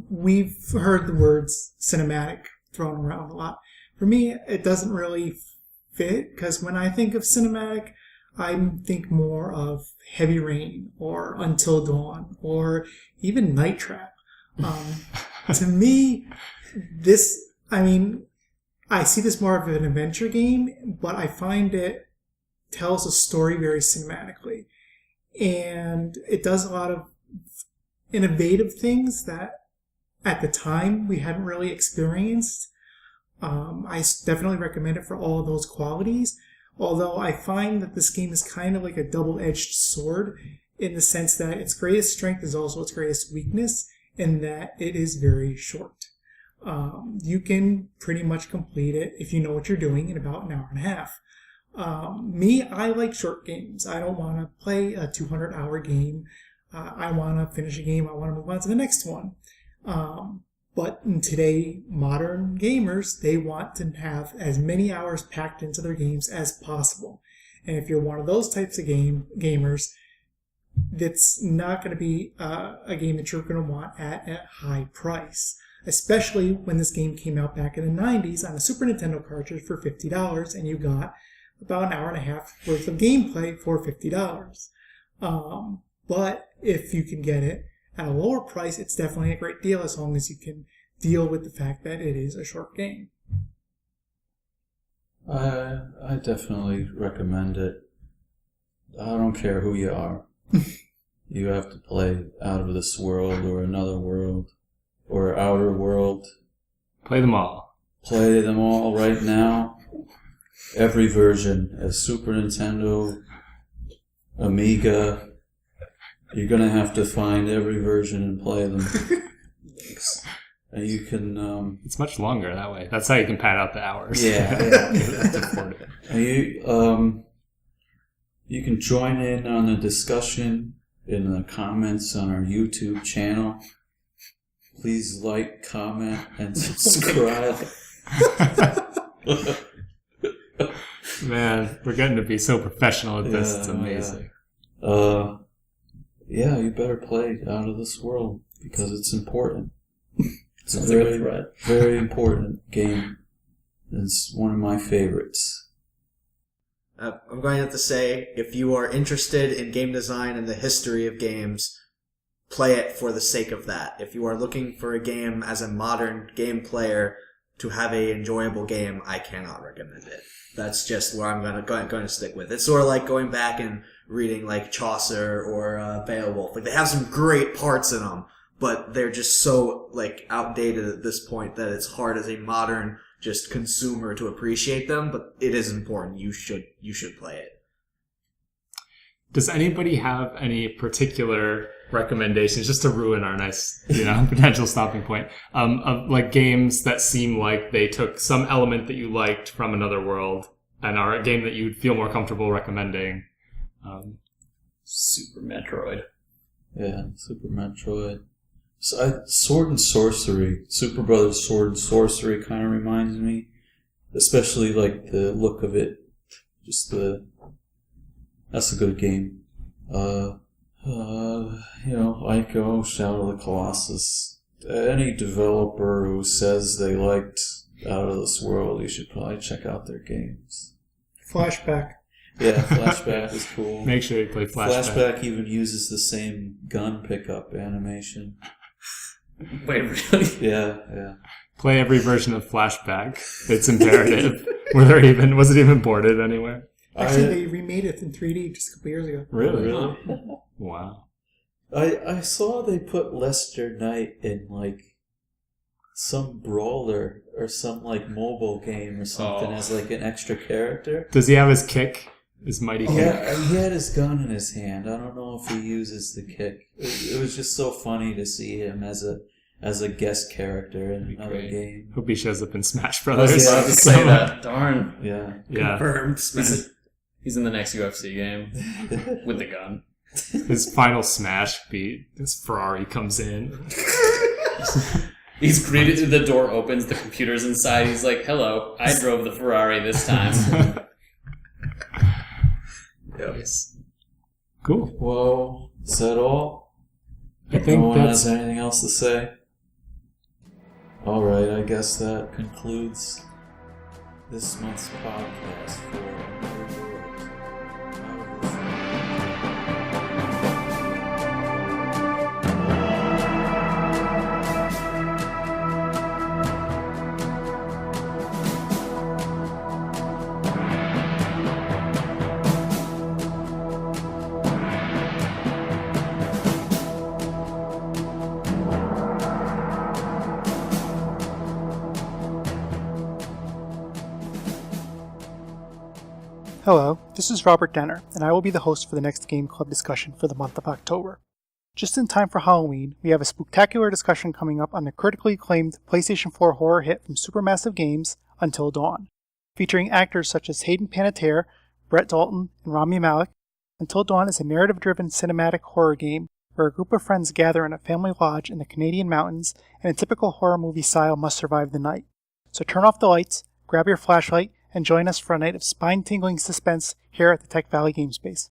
we've heard the words cinematic thrown around a lot. For me, it doesn't really fit, because when I think of cinematic, I think more of Heavy Rain or Until Dawn or even Night Trap. To me, I see this more of an adventure game, but I find it tells a story very cinematically. And it does a lot of innovative things that at the time we hadn't really experienced. I definitely recommend it for all of those qualities. Although I find that this game is kind of like a double-edged sword, in the sense that its greatest strength is also its greatest weakness, in that it is very short. You can pretty much complete it if you know what you're doing in about an hour and a half. I like short games. I don't want to play a 200-hour game. I want to finish a game. I want to move on to the next one. But in today, modern gamers, they want to have as many hours packed into their games as possible. And if you're one of those types of gamers, that's not going to be a game that you're going to want at a high price. Especially when this game came out back in the 90s on a Super Nintendo cartridge for $50, and you got about an hour and a half worth of gameplay for $50. But if you can get it at a lower price, it's definitely a great deal, as long as you can deal with the fact that it is a short game. I definitely recommend it. I don't care who you are. You have to play Out of This World or Another World or Outer World. Play them all. Play them all right now. Every version, as Super Nintendo, Amiga. You're going to have to find every version and play them. And you can... it's much longer that way. That's how you can pad out the hours. Yeah. And you can join in on the discussion in the comments on our YouTube channel. Please like, comment, and subscribe. Man, we're getting to be so professional at this. It's amazing. Yeah, you better play Out of This World, because it's important. It's Sounds a like very, a threat. very important game. It's one of my favorites. I'm going to have to say, if you are interested in game design and the history of games, play it for the sake of that. If you are looking for a game as a modern game player to have an enjoyable game, I cannot recommend it. That's just where I'm going to stick with. It's sort of like going back and reading like Chaucer or Beowulf. Like, they have some great parts in them, but they're just so like outdated at this point that it's hard as a modern just consumer to appreciate them. But it is important. You should play it. Does anybody have any particular recommendations, just to ruin our nice, potential stopping point, of like games that seem like they took some element that you liked from another world and are a game that you'd feel more comfortable recommending? Super Metroid. Yeah, Super Metroid. Sword and Sorcery, Super Brothers Sword and Sorcery kind of reminds me, especially like the look of it. That's a good game. Ico, Shadow of the Colossus. Any developer who says they liked Out of This World, you should probably check out their games. Flashback. Yeah, Flashback is cool. Make sure you play Flashback. Flashback even uses the same gun pickup animation. Wait, really? Yeah. Play every version of Flashback. It's imperative. Was it even ported anywhere? Actually, they remade it in 3D just a couple years ago. Really? Wow. I saw they put Lester Knight in like some brawler or some like mobile game or something as like an extra character. Does he have his kick? His mighty kick? Yeah, he had his gun in his hand. I don't know if he uses the kick. It was just so funny to see him as a guest character in another game. Hope he shows up in Smash I was Brothers. about to say that. Darn. Yeah. Confirmed. He's in the next UFC game with the gun. His final Smash beat. His Ferrari comes in. He's greeted. The door opens. The computer's inside. He's like, "Hello, I drove the Ferrari this time." Yes. Cool. Well, is that all? I think no one that's has anything else to say? Alright, I guess that concludes this month's podcast for Another World. Hello, this is Robert Denner, and I will be the host for the next Game Club discussion for the month of October. Just in time for Halloween, we have a spectacular discussion coming up on the critically acclaimed PlayStation 4 horror hit from Supermassive Games, Until Dawn. Featuring actors such as Hayden Panettiere, Brett Dalton, and Rami Malek, Until Dawn is a narrative-driven cinematic horror game where a group of friends gather in a family lodge in the Canadian mountains and in typical horror movie style must survive the night. So turn off the lights, grab your flashlight, and join us for a night of spine-tingling suspense here at the Tech Valley Game Space.